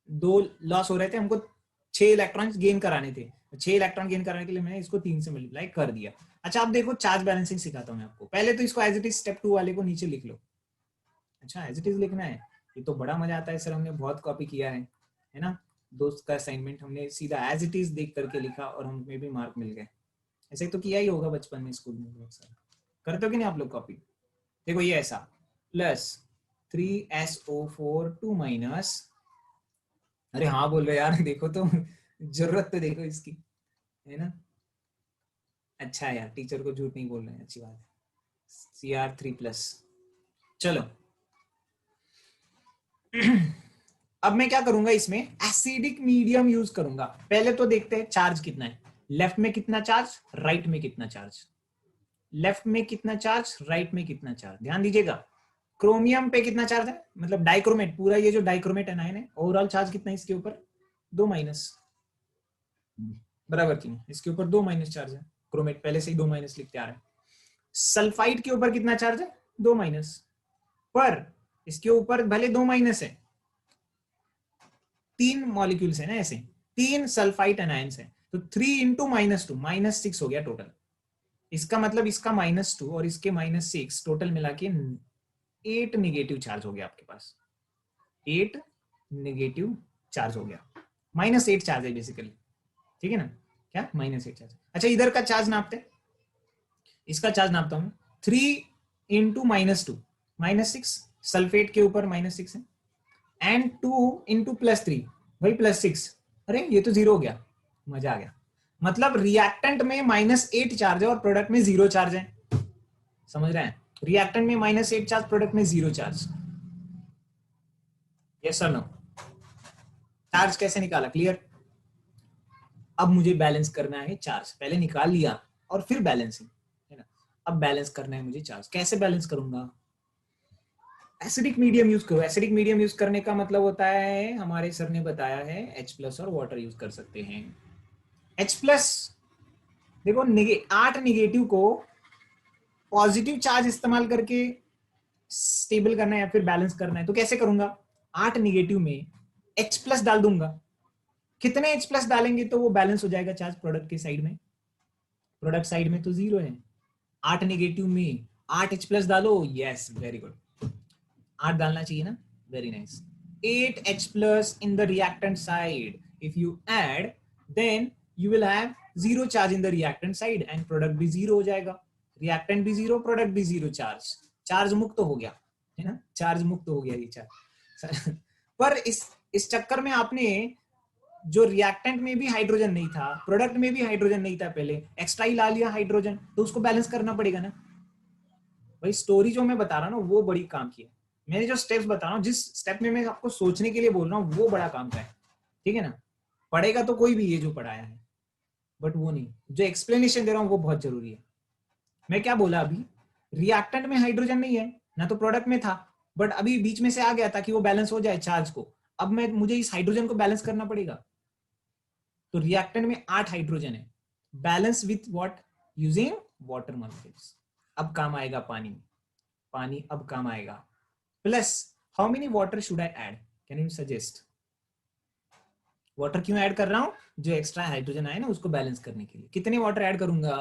2 लॉस हो रहे थे, हमको 6 इलेक्ट्रॉन गेन कराने थे, 6 इलेक्ट्रॉन गेन कराने के लिए मैंने इसको 3 से मल्टीप्लाई कर दिया। अच्छा आप देखो चार्ज बैलेंसिंग सिखाता हूँ मैं आपको, पहले तो इसको एज इट इज स्टेप 2 वाले को नीचे लिख लो। अच्छा एज इट इज लिखना है, ये तो बड़ा मजा आता है सर, हमने बहुत कॉपी किया है ना? दोस्त का असाइनमेंट हमने सीधा एज इट इज देख करके लिखा और हमें भी मार्क मिल गए। ऐसे तो किया ही होगा बचपन में, स्कूल में बहुत सारा करते हो कि नहीं आप लोग कॉपी। देखो ये ऐसा प्लस 3SO4 2 माइनस, अरे हाँ बोल रहे यार देखो तो जरूरत तो देखो इसकी, है ना। अच्छा है यार, टीचर को झूठ नहीं बोल रहे हैं, अच्छी बात है। Cr3 प्लस, चलो अब मैं क्या करूंगा, इसमें एसिडिक मीडियम यूज करूंगा। पहले तो देखते हैं चार्ज कितना है, लेफ्ट में कितना चार्ज, राइट में कितना चार्ज, लेफ्ट में कितना चार्ज, राइट में कितना चार्ज। ध्यान दीजिएगा, क्रोमियम पे कितना चार्ज है, मतलब डाइक्रोमेट, पूरा ये जो डाइक्रोमेट एनायन है, ओवरऑल चार्ज कितना है इसके ऊपर, 2 माइनस, बराबर की नहीं, इसके ऊपर 2 माइनस चार्ज है, क्रोमेट पहले से ही 2 माइनस लिखते आ रहे हैं। सल्फाइड के ऊपर कितना चार्ज है, 2 माइनस, पर इसके ऊपर भले 2 माइनस है, 3 मॉलिक्यूल्स है ना ऐसे, 3 सल्फाइड एनायंस है, तो 3 इंटू -2 -6 हो गया टोटल। इसका मतलब इसका -2 और इसके -6 टोटल मिला के 8 निगेटिव चार्ज हो गया आपके पास, 8 निगेटिव चार्ज हो गया, -8 चार्ज है बेसिकली, ठीक है ना, क्या -8 चार्ज। अच्छा इधर का चार्ज नापते, इसका चार्ज नापता हूं, 3 इंटू -2 -6, सल्फेट के ऊपर -6 है, एंड 2 इंटू +3 वही +6, अरे ये तो 0 हो गया, मजा आ गया। मतलब रिएक्टेंट में -8 चार्ज है और प्रोडक्ट में 0 चार्ज है, समझ रहे हैं, रिएक्टेंट में -8 चार्ज, प्रोडक्ट में 0 चार्ज, यस और नो। चार्ज कैसे निकाला, क्लियर। अब मुझे बैलेंस करना है चार्ज, पहले निकाल लिया और फिर बैलेंसिंग, है ना। अब बैलेंस करना है मुझे चार्ज, कैसे बैलेंस करूंगा, एसिडिक मीडियम यूज करो। एसिडिक मीडियम यूज करने का मतलब होता है, हमारे सर ने बताया है, H+ और वाटर यूज कर सकते हैं। H+, देखो 8 निगेटिव को पॉजिटिव चार्ज इस्तेमाल करके स्टेबल करना है या फिर बैलेंस करना है, तो कैसे करूंगा, 8 निगेटिव में H+ डाल दूंगा, कितने H+ डालेंगे तो वो बैलेंस हो जाएगा चार्ज प्रोडक्ट के साइड में, प्रोडक्ट साइड में तो 0 है, 8 निगेटिव में 8 H+ डालो, यस वेरी गुड, 8 डालना चाहिए ना, very nice, 8 H+ in the reactant side. If you add, then you will have 0 charge in the reactant side and product भी 0 हो जाएगा, reactant भी 0, product भी 0 charge, चार्ज मुक्त हो गया, है ना, चार्ज मुक्त हो गया ये चार्ज। पर इस चक्कर में आपने जो रिएक्टेंट में भी हाइड्रोजन नहीं था, प्रोडक्ट में भी हाइड्रोजन नहीं था, पहले एक्स्ट्रा ही ला लिया हाइड्रोजन, तो उसको बैलेंस करना पड़ेगा ना भाई। स्टोरी जो मैं बता रहा हूँ ना वो बड़ी काम की है, मैंने जो स्टेप्स बता रहा हूँ, जिस स्टेप में मैं आपको सोचने के लिए बोल रहा हूँ वो बड़ा काम का है, ठीक है ना। पढ़ेगा तो कोई भी ये जो पढ़ाया है, बट वो नहीं, जो एक्सप्लेनेशन दे रहा हूँ वो बहुत जरूरी है। मैं क्या बोला अभी, रिएक्टेंट में हाइड्रोजन नहीं है ना, तो प्रोडक्ट में था, बट अभी बीच में से आ गया था कि वो बैलेंस हो जाए चार्ज को, अब मुझे इस हाइड्रोजन को बैलेंस करना पड़ेगा, तो रिएक्टेंट में 8 हाइड्रोजन है, balance with what, using water molecules. अब काम आएगा पानी, पानी अब काम आएगा, plus how many water should I add, can you suggest, water क्यों ऐड कर रहा हूं, जो एक्स्ट्रा हाइड्रोजन आए ना उसको बैलेंस करने के लिए, कितने वाटर ऐड करूंगा,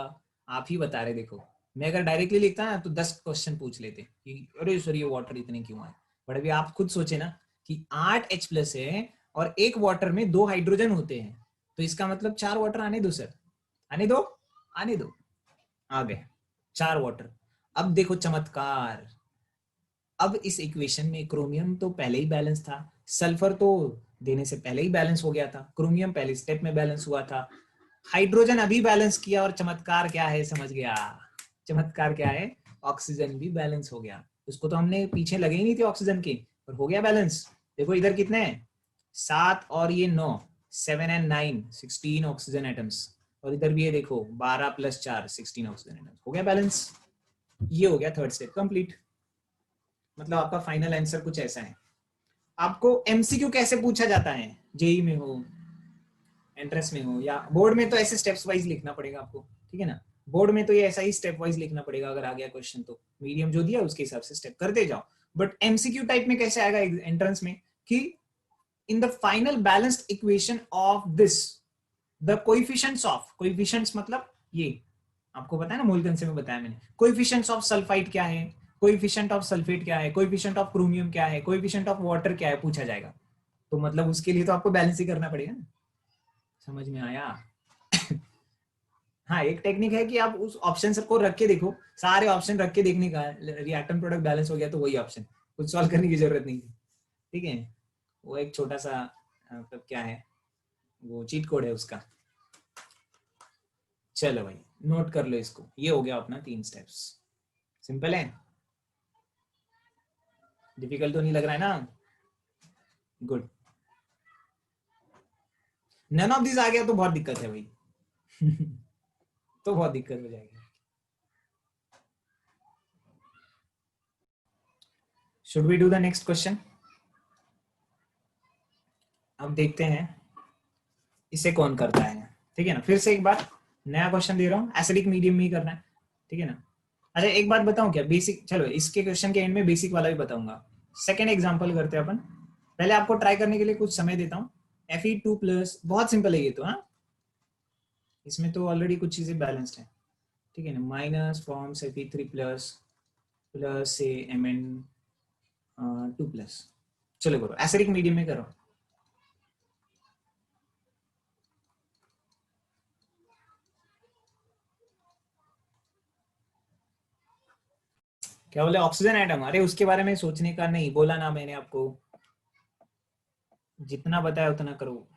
आप ही बता रहे, देखो मैं अगर डायरेक्टली लिखता ना तो 10 क्वेश्चन पूछ लेते कि अरे सर ये वाटर इतने क्यों आए, बट अभी आप खुद सोचे ना कि 8 H+ है और एक वाटर में 2 हाइड्रोजन होते हैं, तो इसका मतलब 4 वाटर आने दो सर, आने दो, आने दो, आ गए 4 वाटर। अब देखो चमत्कार, अब इस इक्वेशन में क्रोमियम तो पहले ही बैलेंस था, सल्फर तो देने से पहले ही बैलेंस हो गया था, क्रोमियम पहले स्टेप में बैलेंस हुआ था, हाइड्रोजन अभी बैलेंस किया, और चमत्कार क्या है समझ गया, चमत्कार क्या है, ऑक्सीजन भी बैलेंस हो गया, उसको तो हमने पीछे लगे ही नहीं थे ऑक्सीजन के, पर हो गया बैलेंस। देखो इधर कितने हैं, 7 और ये 9, 7 and 9 16 ऑक्सीजन एटम्स, और इधर भी ये देखो 12 + 4 16 ऑक्सीजन एटम्स, हो गया बैलेंस। ये हो गया थर्ड स्टेप कंप्लीट। मतलब आपका फाइनल आंसर कुछ ऐसा है। आपको एमसीक्यू कैसे पूछा जाता है, जेई में हो, एंट्रेंस में हो, या बोर्ड में, तो ऐसे स्टेप्स वाइज लिखना पड़ेगा आपको, ठीक है ना, बोर्ड में तो ये ऐसा ही स्टेप वाइज लिखना पड़ेगा, अगर आ गया क्वेश्चन तो मीडियम जो दिया उसके हिसाब से स्टेप करते जाओ। बट एमसीक्यू टाइप में कैसे आएगा एंट्रेंस में, कि in the final balanced equation of this, the coefficients of, coefficients मतलब ये आपको पता है ना, मोल से में बताया मैंने, कोएफिशिएंट्स ऑफ सल्फाइड क्या है, कोएफिशिएंट ऑफ सल्फेट क्या है, कोएफिशिएंट ऑफ क्रोमियम क्या है, कोएफिशिएंट ऑफ वाटर क्या है, पूछा जाएगा, तो मतलब उसके लिए तो आपको बैलेंस ही करना पड़ेगा ना। समझ में आया। हाँ, एक टेक्निक है कि आप उस ऑप्शन सबको रख के देखो, सारे ऑप्शन रख के देखने का, रिएक्टेंट प्रोडक्ट बैलेंस हो गया तो वही ऑप्शन, कुछ सॉल्व करने की जरूरत नहीं है। ठीक है, वो एक छोटा सा मतलब क्या है, वो चीट कोड है उसका। चलो भाई नोट कर लो इसको, ये हो गया अपना 3 स्टेप्स। सिंपल है, डिफिकल्ट तो नहीं लग रहा है ना? गुड। नन ऑफ दिस आ गया तो बहुत दिक्कत है भाई। तो बहुत दिक्कत हो जाएगी। Should we do the next question? अब देखते हैं इसे कौन करता है। ठीक है ना, फिर से एक बार नया क्वेश्चन दे रहा हूँ, एसिडिक मीडियम में ही करना है। ठीक है ना? अच्छा एक बात बताऊं क्या, बेसिक, चलो इसके क्वेश्चन के एंड में बेसिक वाला भी बताऊंगा। सेकेंड एग्जाम्पल करते हैं अपन, पहले आपको ट्राई करने के लिए कुछ समय देता हूँ। Fe2+, बहुत सिंपल है ये तो। हाँ, इसमें तो ऑलरेडी कुछ चीजें बैलेंस्ड है। ठीक है ना, माइनस फॉर्म्स Fe3+ प्लस से Mn2+। चलो करो, एसिडिक मीडियम में करो। क्या बोले, ऑक्सीजन एटम? अरे उसके बारे में सोचने का नहीं बोला ना मैंने आपको, जितना बताया उतना करो।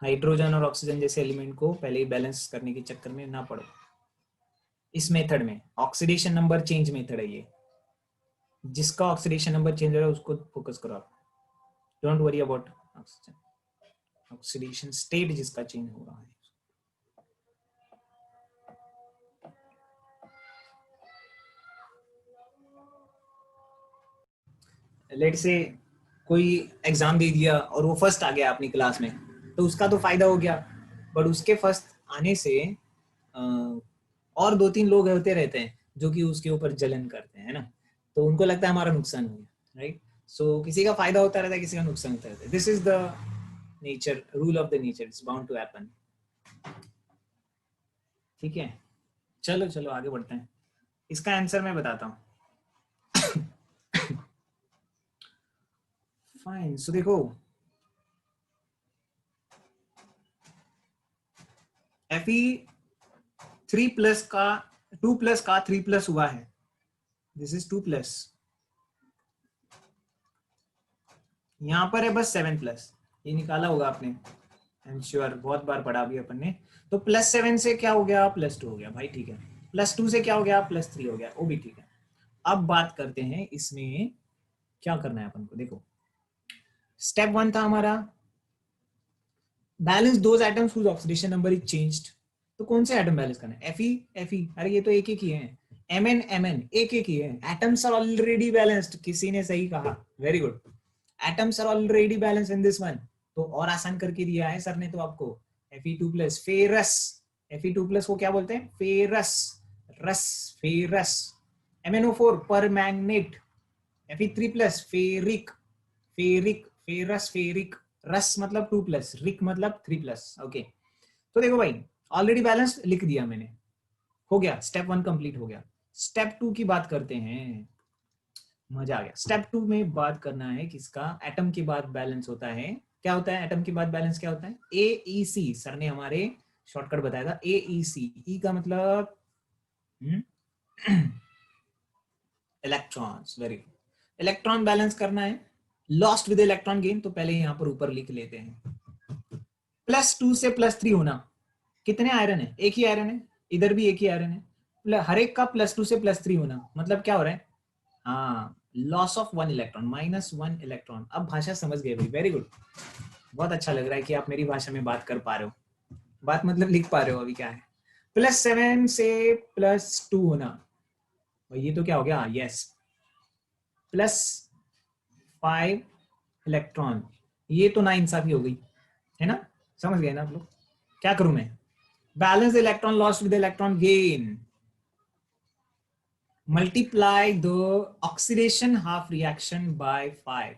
हाइड्रोजन और ऑक्सीजन जैसे एलिमेंट को पहले ही बैलेंस करने के चक्कर में ना पड़ो। इस मेथड में ऑक्सीडेशन नंबर चेंज मेथड है ये, जिसका ऑक्सीडेशन नंबर चेंज हो रहा है उसको फोकस करो आप। Don't worry about oxygen, oxidation state जिसका चेंज हो रहा है। लेट से कोई एग्जाम दे दिया और वो फर्स्ट आ गया अपनी क्लास में, तो उसका तो फायदा हो गया, बट उसके फर्स्ट आने से और 2-3 लोग होते रहते हैं जो कि उसके ऊपर जलन करते हैं ना, तो उनको लगता है हमारा नुकसान हो गया, राइट? सो किसी का फायदा होता रहता है, किसी का नुकसान होता रहता है। This is the nature, rule of the nature, it's bound to happen. ठीक है, चलो चलो आगे बढ़ते हैं। इसका आंसर मैं बताता हूँ। फाइन, सो देखो, Fe3+ का 2+ का 3+ हुआ है, दिस इज 2+। यहां पर है बस 7+, ये निकाला होगा आपने, आई एम श्योर, बहुत बार पढ़ा भी अपन ने। तो +7 से क्या हो गया, +2 हो गया भाई, ठीक है। +2 से क्या हो गया, +3 हो गया, वो भी ठीक है। अब बात करते हैं इसमें क्या करना है अपन को। देखो, स्टेप 1 था हमारा balance those atoms whose oxidation number is changed. तो कौन से एटम बैलेंस करना है, Fe, अरे ये तो एक एक ही है। Mn, एक एक ही है। एटम्स आर ऑलरेडी बैलेंस्ड, किसी ने सही कहा, very good. Atoms are already balanced in this one. तो और आसान करके दिया है सर ने तो आपको, Fe2+, फेरस। Fe2+ को क्या बोलते हैं, फेरस, रस, ferrous. MnO4 permanganate. Fe3+, ferric, ferric, ferrous, ferric. रस मतलब 2+, रिक मतलब 3+। ओके, तो देखो भाई, ऑलरेडी बैलेंस लिख दिया मैंने, हो गया, स्टेप 1 कंप्लीट हो गया। स्टेप 2 की बात करते हैं, मजा आ गया। स्टेप 2 में बात करना है किसका, एटम के बाद बैलेंस होता है। क्या होता है एटम के बाद बैलेंस, क्या होता है, AEC। सर ने हमारे शॉर्टकट बताया था, AEC। ई का मतलब electrons, very good. Electron balance करना है, लॉस्ट विद इलेक्ट्रॉन गेन, तो पहले यहां पर ऊपर लिख लेते हैं। +2 से +3 होना, कितने आयरन है, एक ही आयरन है, इधर भी एक ही आयरन है, हर एक का +2 से +3 होना, मतलब क्या हो रहा है, हाँ, लॉस ऑफ 1 इलेक्ट्रॉन, -1 इलेक्ट्रॉन। अब भाषा समझ गए भाई, वेरी गुड। बहुत अच्छा लग रहा है कि आप मेरी भाषा में बात कर पा रहे हो, बात मतलब लिख पा रहे हो। अभी क्या है, +7 से +2 होना, भाई ये तो क्या हो गया, यस, +5 इलेक्ट्रॉन। ये तो ना इंसाफी हो गई है ना, समझ गए ना आप लोग? क्या करूं मैं, balance electron lost with electron gain, multiply the oxidation half reaction by 5,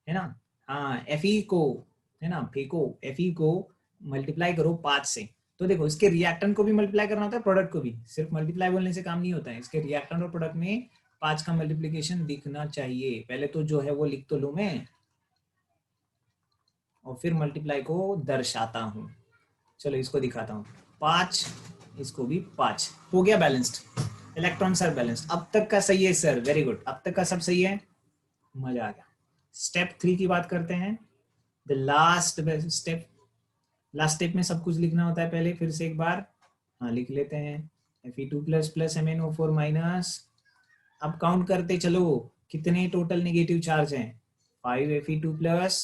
है ना? हाँ, Fe को, है ना, फेको, Fe को मल्टीप्लाई करो 5 से। तो देखो, इसके रिएक्टेंट को भी मल्टीप्लाई करना होता है, प्रोडक्ट को भी। सिर्फ मल्टीप्लाई बोलने से काम नहीं होता है, इसके रिएक्टेंट और प्रोडक्ट में 5 का मल्टीप्लीकेशन दिखना चाहिए। पहले तो जो है वो लिख तो लूं मैं, और फिर मल्टीप्लाई को दर्शाता हूं। चलो इसको दिखाता हूँ, 5, इसको भी 5, हो गया बैलेंस्ड, इलेक्ट्रॉन्स आर बैलेंस्ड। अब तक का सही है सर, वेरी गुड, अब तक का सब सही है, मजा आ गया। स्टेप 3 की बात करते हैं, the last step. Last step में सब कुछ लिखना होता है पहले, फिर से एक बार हाँ लिख लेते हैं, Fe2 plus plus MnO4 minus. अब काउंट करते चलो कितने टोटल नेगेटिव चार्ज हैं, 5 Fe2 plus,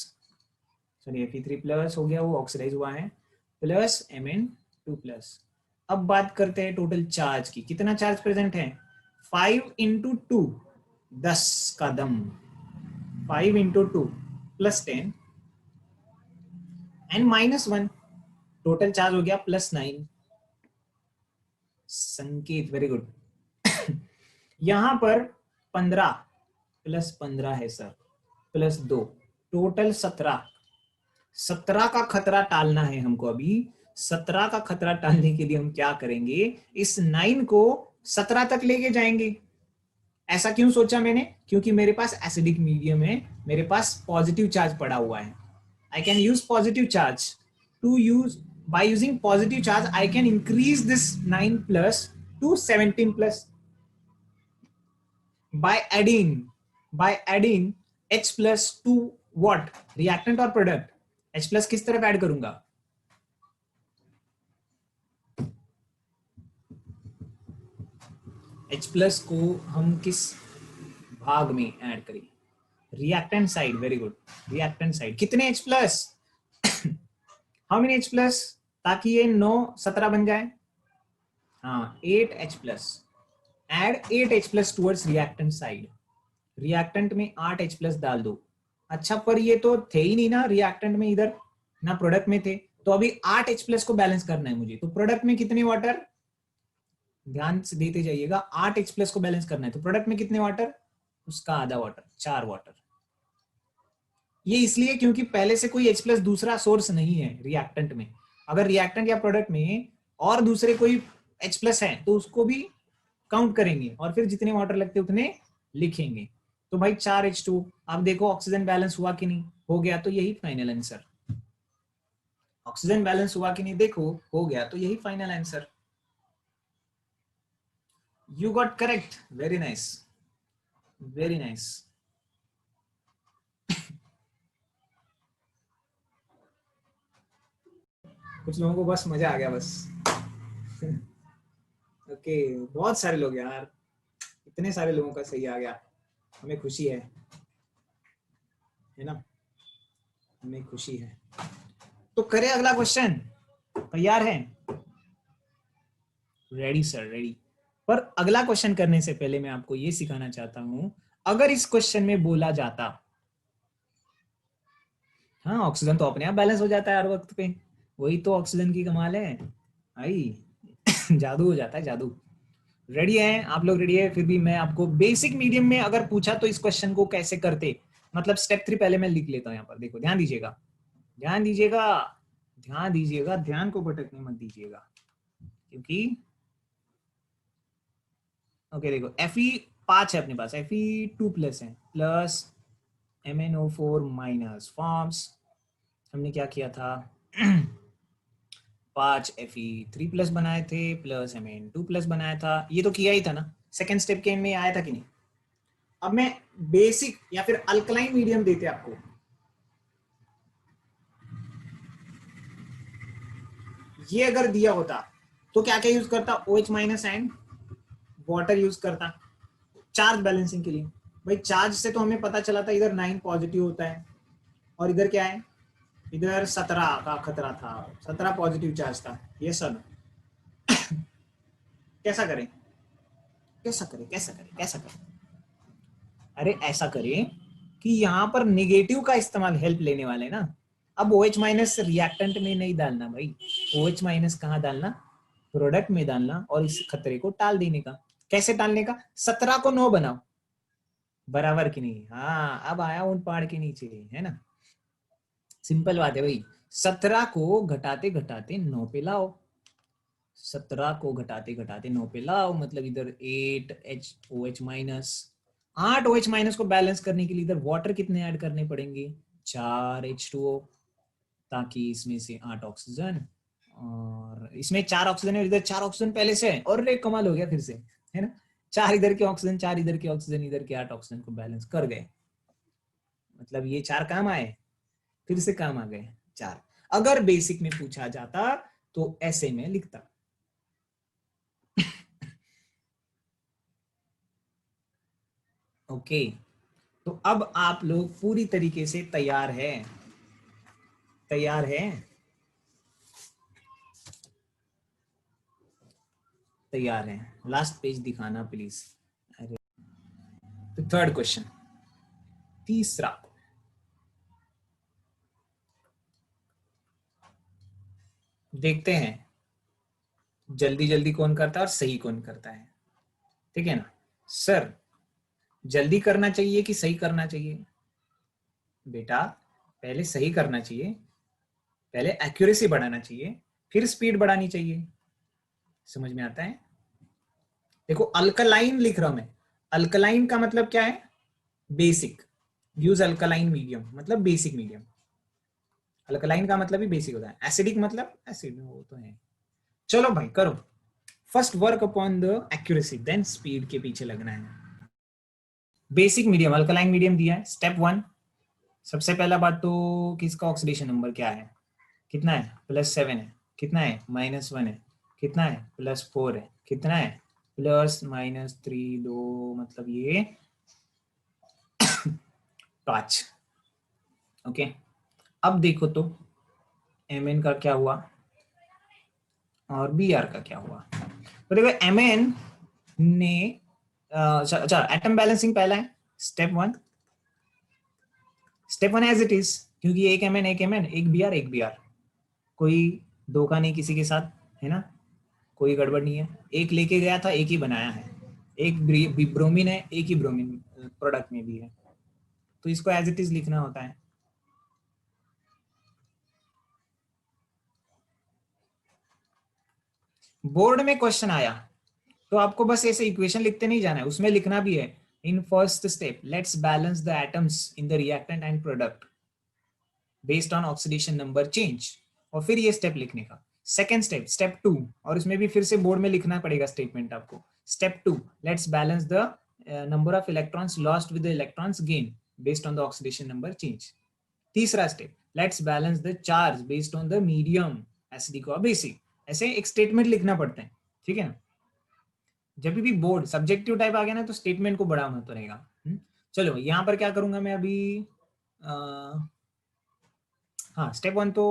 sorry Fe3 plus हो गया, वो ऑक्सीडाइज हुआ है, प्लस Mn2 प्लस। अब बात करते हैं टोटल चार्ज की, कितना चार्ज प्रेजेंट है, 5 इंटू 2, 10 का दम, 5 into 2 plus 10 and minus 1, total charge हो गया +9। संकेत वेरी गुड। यहां पर 15 प्लस 15 है सर, प्लस 2, टोटल 17। 17 का खतरा टालना है हमको अभी। 17 का खतरा टालने के लिए हम क्या करेंगे, इस 9 को 17 तक लेके जाएंगे। ऐसा क्यों सोचा मैंने, क्योंकि मेरे पास एसिडिक मीडियम है, मेरे पास पॉजिटिव चार्ज पड़ा हुआ है। I can use positive charge to use, by using positive charge I can increase this 9 plus to 17 plus by adding H plus to what, reactant or product, H plus किस तरफ add करूंगा, H plus को हम किस भाग में add करें, reactant side, very good, reactant side. कितने H plus, how many H plus, ताकि ये 9 17 बन जाए, हाँ 8 H plus, add 8 H plus towards reactant side, reactant में 8 H प्लस डाल दो। अच्छा पर ये तो थे ही नहीं ना रिएक्टेंट में, इधर ना प्रोडक्ट में थे, तो अभी 8 H प्लस को बैलेंस करना है मुझे। तो प्रोडक्ट में कितने वाटर, ध्यान से देते जाइएगा, 8 H प्लस को बैलेंस करना है, तो प्रोडक्ट में कितने वाटर, उसका आधा वाटर, 4 वाटर। ये इसलिए क्योंकि पहले से कोई H प्लस दूसरा सोर्स नहीं है रिएक्टेंट में। अगर रिएक्टेंट या प्रोडक्ट में और दूसरे कोई H प्लस है तो उसको भी काउंट करेंगे और फिर जितने वाटर लगते उतने लिखेंगे। तो भाई 4H2, अब देखो ऑक्सीजन बैलेंस हुआ कि नहीं, हो गया, तो यही फाइनल आंसर। ऑक्सीजन बैलेंस हुआ कि नहीं देखो, हो गया, तो यही final answer. You got correct, very nice, very nice. कुछ लोगों को बस मजा आ गया बस। ओके बहुत सारे लोग यार, इतने सारे लोगों का सही आ गया, हमें खुशी है ना, हमें खुशी है। तो करें अगला क्वेश्चन, तैयार हैं, रेडी सर रेडी। पर अगला क्वेश्चन करने से पहले मैं आपको ये सिखाना चाहता हूं, अगर इस क्वेश्चन में बोला जाता, हाँ ऑक्सीजन तो अपने आप बैलेंस हो जाता है हर वक्त पे, वही तो ऑक्सीजन की कमाल है भाई। जादू हो जाता है जादू। रेडी है आप लोग, रेडी है, फिर भी मैं आपको बेसिक मीडियम में अगर पूछा तो इस क्वेश्चन को कैसे करते, मतलब स्टेप 3 पहले मैं लिख लेता हूं यहाँ पर, देखो ध्यान दीजिएगा, ध्यान दीजिएगा, ध्यान दीजिएगा, ध्यान को भटकने मत दीजिएगा, क्योंकि ओके देखो Fe5 है अपने पास, Fe2 प्लस है, प्लस MnO4 माइनस फॉर्म्स, हमने क्या किया था 5 Fe3 प्लस बनाए थे, प्लस Mn2 प्लस बनाया था, ये तो किया ही था ना, सेकेंड स्टेप के में आया था कि नहीं। अब मैं बेसिक या फिर अल्कलाइन मीडियम देते आपको, ये अगर दिया होता तो क्या क्या यूज करता, OH minus and water use करता चार्ज बैलेंसिंग के लिए। भाई चार्ज से तो हमें पता चला था इधर 9 पॉजिटिव होता है और इधर क्या है, इधर 17 का खतरा था, 17 पॉजिटिव चार्ज था, ये सब कैसा करें, कैसा करें, कैसा करें, कैसा करें, अरे ऐसा करें कि यहाँ पर नेगेटिव का इस्तेमाल हेल्प लेने वाले ना। अब OH माइनस रिएक्टेंट में नहीं डालना भाई, OH माइनस कहाँ डालना, प्रोडक्ट में डालना, और इस खतरे को टाल देने का। कैसे टालने का, 17 को 9 बनाओ, बराबर की नहीं, हाँ अब आया उन पहाड़ के नीचे, है ना, सिंपल बात है भाई। 17 को घटाते घटाते 9 पे लाओ, 17 को घटाते घटाते 9 पे लाओ, मतलब इधर 8OH माइनस, 8OH माइनस को बैलेंस करने के लिए इधर वाटर कितने ऐड करने पड़ेंगे, 4H2O, ताकि इसमें से 8 ऑक्सीजन और इसमें 4 ऑक्सीजन है, इधर 4 ऑक्सीजन पहले से है, और रे कमाल हो गया फिर से, है ना। 4 इधर के ऑक्सीजन, 4 इधर के ऑक्सीजन, इधर के 8 ऑक्सीजन को बैलेंस कर गए। मतलब ये 4 काम आए, फिर से काम आ गए 4। अगर बेसिक में पूछा जाता तो ऐसे में लिखता। ओके, तो अब आप लोग पूरी तरीके से तैयार है? तैयार है? तैयार है? लास्ट पेज दिखाना प्लीज। अरे, तो थर्ड क्वेश्चन, तीसरा, देखते हैं जल्दी जल्दी कौन करता है और सही कौन करता है। ठीक है ना सर, जल्दी करना चाहिए कि सही करना चाहिए? बेटा पहले सही करना चाहिए, पहले एक्यूरेसी बढ़ाना चाहिए, फिर स्पीड बढ़ानी चाहिए। समझ में आता है? देखो अल्कलाइन लिख रहा हूं मैं। अल्कलाइन का मतलब क्या है? बेसिक। यूज अल्कलाइन मीडियम मतलब बेसिक मीडियम। अल्कलाइन का मतलब ही बेसिक होता है, एसिडिक मतलब एसिड, वो तो है। चलो भाई करो, first work upon the accuracy, then speed के पीछे लगना है। बेसिक मीडियम, अल्कलाइन मीडियम दिया है, स्टेप 1। सबसे पहला बात तो किसका ऑक्सीडेशन नंबर क्या है, कितना है? +7 है। कितना है? -1 है। कितना है? +4 है। कितना है? +-3, 2, मतलब ये 5। ओके, अब देखो तो Mn का क्या हुआ और Br का क्या हुआ। तो देखो Mn ने अच्छा, एटम बैलेंसिंग पहला है, step 1। Step 1 as it is, क्योंकि एक Mn एक Mn, एक Br एक Br, कोई धोखा नहीं किसी के साथ, है ना, कोई गड़बड़ नहीं है। एक लेके गया था, एक ही बनाया है। एक ब्रोमीन है, एक ही ब्रोमीन प्रोडक्ट में भी है, तो इसको एज इट इज लिखना होता है। बोर्ड में क्वेश्चन आया तो आपको बस ऐसे इक्वेशन लिखते नहीं जाना है, उसमें लिखना भी है, in first step let's balance the atoms in the reactant and product based on oxidation number change, और फिर ये स्टेप लिखने का। सेकेंड स्टेप, स्टेप 2, और इसमें भी फिर से बोर्ड में लिखना पड़ेगा स्टेटमेंट आपको। Step 2, let's balance the number of electrons lost with the electrons gain based on the oxidation number change. तीसरा step, let's balance the charge based on the medium, acidic और बेसिक। ऐसे एक statement लिखना पड़ता है, ठीक है ना। जब भी बोर्ड सब्जेक्टिव टाइप आ गया ना तो स्टेटमेंट को बड़ा महत्व रहेगा। चलो यहाँ पर क्या करूंगा मैं अभी, हाँ स्टेप 1 तो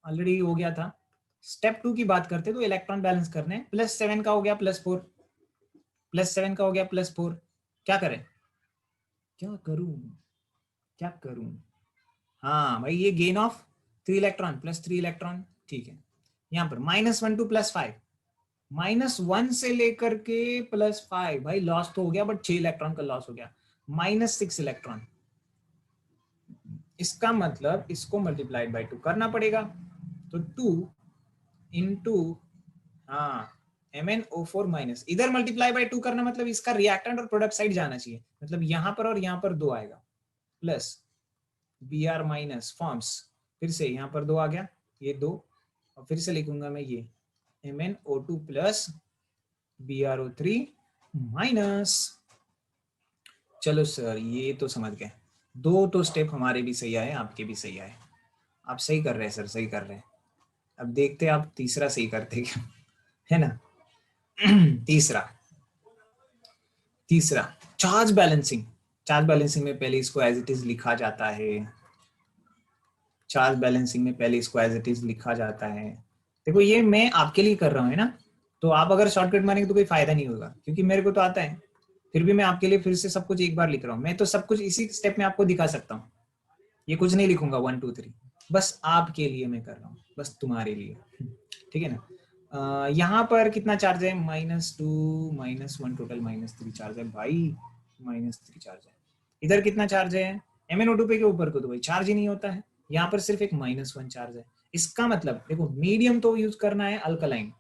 ऑलरेडी हो गया था। स्टेप 2 की बात करते तो इलेक्ट्रॉन बैलेंस करने, +7 का हो गया +4, +7 का हो गया +4। क्या करें, क्या करूं, क्या करूं? हाँ भाई, ये गेन ऑफ 3 इलेक्ट्रॉन, +3 इलेक्ट्रॉन, ठीक है। यहाँ पर -1 टू +5, -1 से लेकर के +5, भाई लॉस तो हो गया बट 6 इलेक्ट्रॉन का लॉस हो गया, -6 इलेक्ट्रॉन। इसका मतलब इसको मल्टीप्लाइड बाय 2 करना पड़ेगा, तो 2 इंटू, हाँ, MnO4-, इधर मल्टीप्लाई बाय 2 करना मतलब इसका रिएक्टेंट और प्रोडक्ट साइड जाना चाहिए, मतलब यहाँ पर और यहाँ पर 2 आएगा, प्लस Br- फॉर्म्स, फिर से यहाँ पर 2 आ गया, ये 2, और फिर से लिखूंगा मैं ये MnO2 प्लस BrO3-। चलो सर ये तो समझ गए, 2 तो स्टेप हमारे भी सही आए, आपके भी सही आए, आप सही कर रहे हैं सर, सही कर रहे हैं। अब देखते हैं आप तीसरा सही करते क्या, है ना। तीसरा, तीसरा चार्ज बैलेंसिंग। चार्ज बैलेंसिंग में पहले इसको एज इट इज लिखा जाता है, चार्ज बैलेंसिंग में पहले इसको एज इट इज लिखा जाता है। देखो ये मैं आपके लिए कर रहा हूँ, है ना, तो आप अगर शॉर्टकट मारेंगे तो कोई फायदा नहीं होगा, क्योंकि मेरे को तो आता है, फिर भी मैं आपके लिए फिर से सब कुछ एक बार लिख रहा हूँ। मैं तो सब कुछ इसी स्टेप में आपको दिखा सकता हूँ, ये कुछ नहीं लिखूंगा 1 2 3, बस आपके लिए मैं कर रहा हूँ, बस तुम्हारे लिए, ठीक है ना। यहाँ पर कितना चार्ज है, -2 -1, टोटल -3 चार्ज है भाई, -3 चार्ज है। इधर कितना चार्ज है, MnO2 पे के ऊपर को तो भाई चार्ज ही नहीं होता है, यहाँ पर सिर्फ एक -1 चार्ज है। इसका मतलब देखो मीडियम तो यूज करना है अल्कलाइन,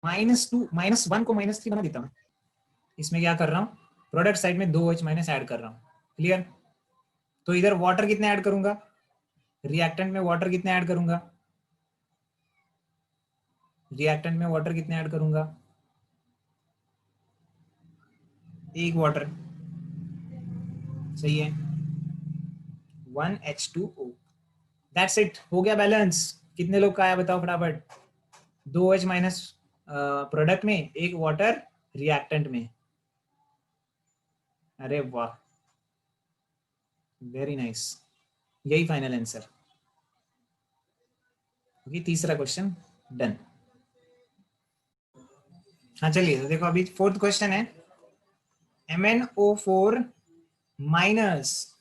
-1 को -3 बना देता हूँ। इसमें क्या कर रहा हूँ, प्रोडक्ट साइड में 2 H माइनस ऐड कर रहा हूँ। क्लियर? तो इधर वाटर कितने ऐड करूंगा, रिएक्टेंट में वाटर कितने ऐड करूंगा, रिएक्टेंट में वाटर कितने ऐड करूंगा, 1 वाटर, सही है, 1 H2O। दैट्स इट, हो गया बैलेंस। कितने लोग का आया बताओ फटाफट। 2 H माइनस प्रोडक्ट में, 1 वाटर रिएक्टेंट में। अरे वाह, वेरी नाइस, यही फाइनल आंसर। ओके, तीसरा क्वेश्चन डन। हाँ चलिए, तो देखो अभी फोर्थ क्वेश्चन है, MnO4 minus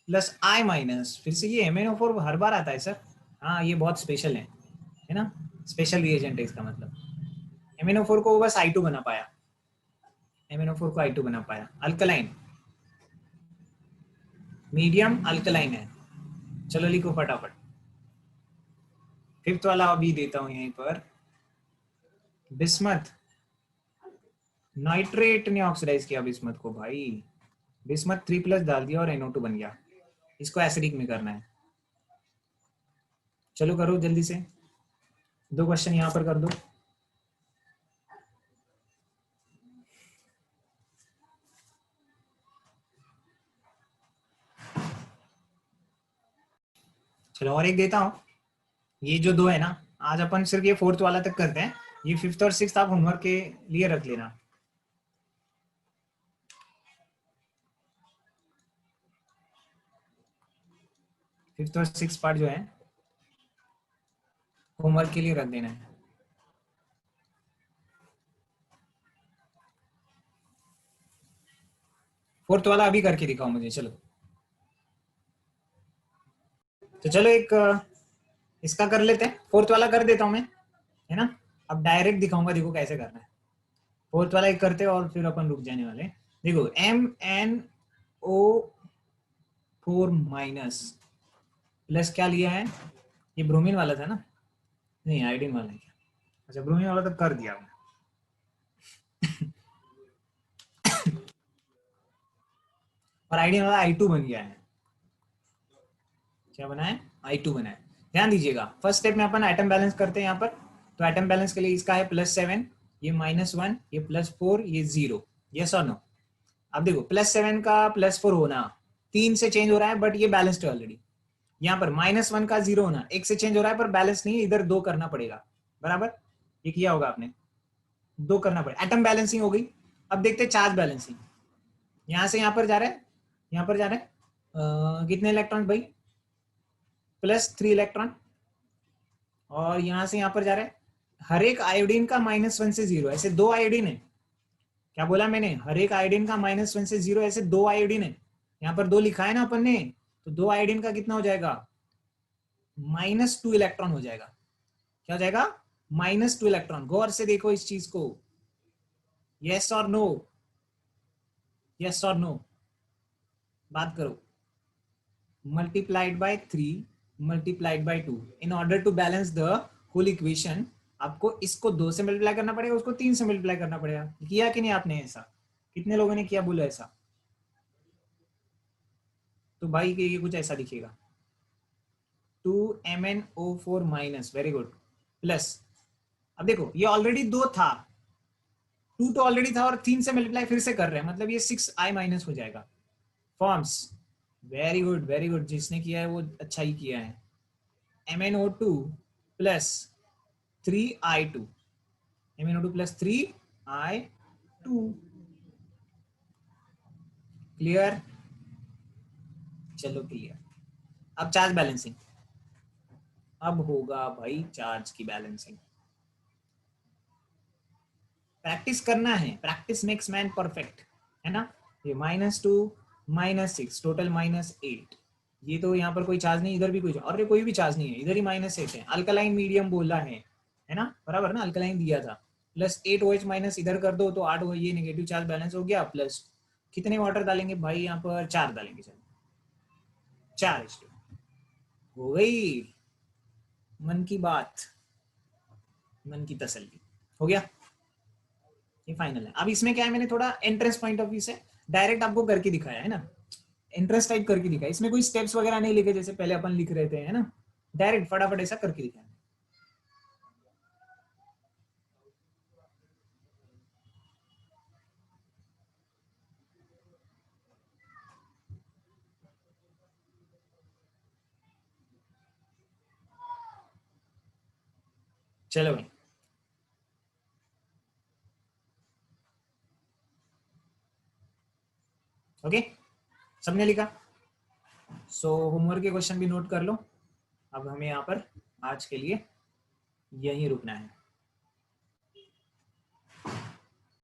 plus I minus. फिर से ये MnO4 हर बार आता है सर। हाँ ये बहुत स्पेशल है ना, स्पेशल रिएजेंट है इसका मतलब। MnO4 को बस I2 बना पाया, MnO4 को I2 बना पाया। अल्कलाइन, मीडियम अल्कलाइन है। चलो लिखो फटाफट। फिफ्थ वाला अभी देता हूँ यहीं पर, बिस्मथ, नाइट्रेट ने ऑक्सीडाइज किया बिस्मथ को भाई, बिस्मथ 3+ डाल दिया और NO2 बन गया। इसको एसिडिक में करना है। चलो करो जल्दी से, 2 क्वेश्चन यहाँ पर कर दो। चलो और एक देता हूँ। ये जो 2 है ना, आज अपन सिर्फ ये फोर्थ वाला तक करते हैं, ये फिफ्थ और सिक्स्थ आप होमवर्क के लिए रख लेना। फिफ्थ और सिक्स्थ पार्ट जो है होमवर्क के लिए रख देना है। फोर्थ वाला अभी करके दिखाओ मुझे। चलो तो चलो एक इसका कर लेते हैं, फोर्थ वाला कर देता हूं मैं, है ना। अब डायरेक्ट दिखाऊंगा, देखो कैसे करना है। फोर्थ वाला एक करते हैं और फिर अपन रुक जाने वाले। देखो MnO4 माइनस प्लस क्या लिया है, ये ब्रोमीन वाला था ना, नहीं आयोडीन वाला है क्या, अच्छा ब्रोमीन वाला तो कर दिया और आयोडीन वाला I2 बन गया है। क्या बना है, I2 बना है। ध्यान दीजिएगा, फर्स्ट स्टेप में अपन एटम बैलेंस करते हैं यहाँ पर। तो एटम बैलेंस के लिए इसका है +7, ये -1, ये +4, ये 0। यस और नो? अब देखो +7 का +4 होना 3 से चेंज हो रहा है, बट ये बैलेंस्ड है ऑलरेडी। यहाँ पर -1 का 0 होना 1 से चेंज हो रहा है, पर बैलेंस नहीं है, इधर 2 करना पड़ेगा। बराबर, ये किया होगा आपने, 2 करना पड़ेगा। एटम बैलेंसिंग हो गई। अब देखते हैं चार्ज बैलेंसिंग। यहाँ से यहाँ पर जा रहा है, यहाँ पर जा रहा है कितने इलेक्ट्रॉन भाई, +3 इलेक्ट्रॉन। और यहां से यहां पर जा रहा है, हर एक आयोडीन का -1 से 0, ऐसे 2 आयोडीन है। क्या बोला मैंने, हर एक आयोडीन का -1 से 0, ऐसे 2 आयोडीन है। यहाँ पर 2 लिखा है ना अपन ने, तो 2 आयोडीन का कितना हो जाएगा, -2 इलेक्ट्रॉन हो जाएगा। क्या हो जाएगा, -2 इलेक्ट्रॉन। गौर से देखो इस चीज को, यस और नो, यस और नो, बात करो। Multiplied by 3 multiplied by 2 in order to balance the whole equation. आपको इसको 2 से मल्टीप्लाई करना पड़ेगा, उसको 3 से मल्टीप्लाई करना पड़ेगा। किया कि नहीं आपने ऐसा, कितने लोगों ने किया, बोलो ऐसा। तो भाई ये कुछ ऐसा दिखेगा, 2MnO4 minus, very good, plus. अब देखो ये ऑलरेडी 2 था, 2 तो ऑलरेडी था, और 3 से मल्टीप्लाई फिर से कर रहे हैं, मतलब ये 6I माइनस हो जाएगा। Forms, very good very good, जिसने किया है वो अच्छा ही किया है। MnO2 plus 3I2, MnO2 plus 3I2। Clear? चलो क्लियर। अब चार्ज बैलेंसिंग, अब होगा भाई चार्ज की बैलेंसिंग। प्रैक्टिस करना है, प्रैक्टिस मेक्स मैन परफेक्ट, है ना। ये -2 -6 टोटल -8। ये तो यहाँ पर कोई चार्ज नहीं, इधर भी कोई, और कोई भी चार्ज नहीं है, इधर ही -8 है। अल्कलाइन मीडियम बोला है ना, बराबर ना, अल्कलाइन दिया था। +8 OH माइनस इधर कर दो तो 8 ये नेगेटिव चार्ज बैलेंस हो गया। प्लस कितने वाटर डालेंगे भाई, यहाँ पर 4 डालेंगे, चलो 4H2 हो गई। मन की बात, मन की तसल्ली हो गया, ये फाइनल है। अब इसमें क्या है, मैंने थोड़ा इंटरेस्ट पॉइंट ऑफ व्यू से डायरेक्ट आपको करके दिखाया है ना, इंटरेस्ट टाइप करके दिखाया, इसमें कोई स्टेप्स वगैरह नहीं लिखे जैसे पहले अपन लिख रहे थे, है ना, डायरेक्ट फटाफट ऐसा करके दिखाया। चलो भाई, ओके, सबने लिखा? सो होमवर्क के क्वेश्चन भी नोट कर लो। अब हमें यहाँ पर आज के लिए यहीं रुकना है।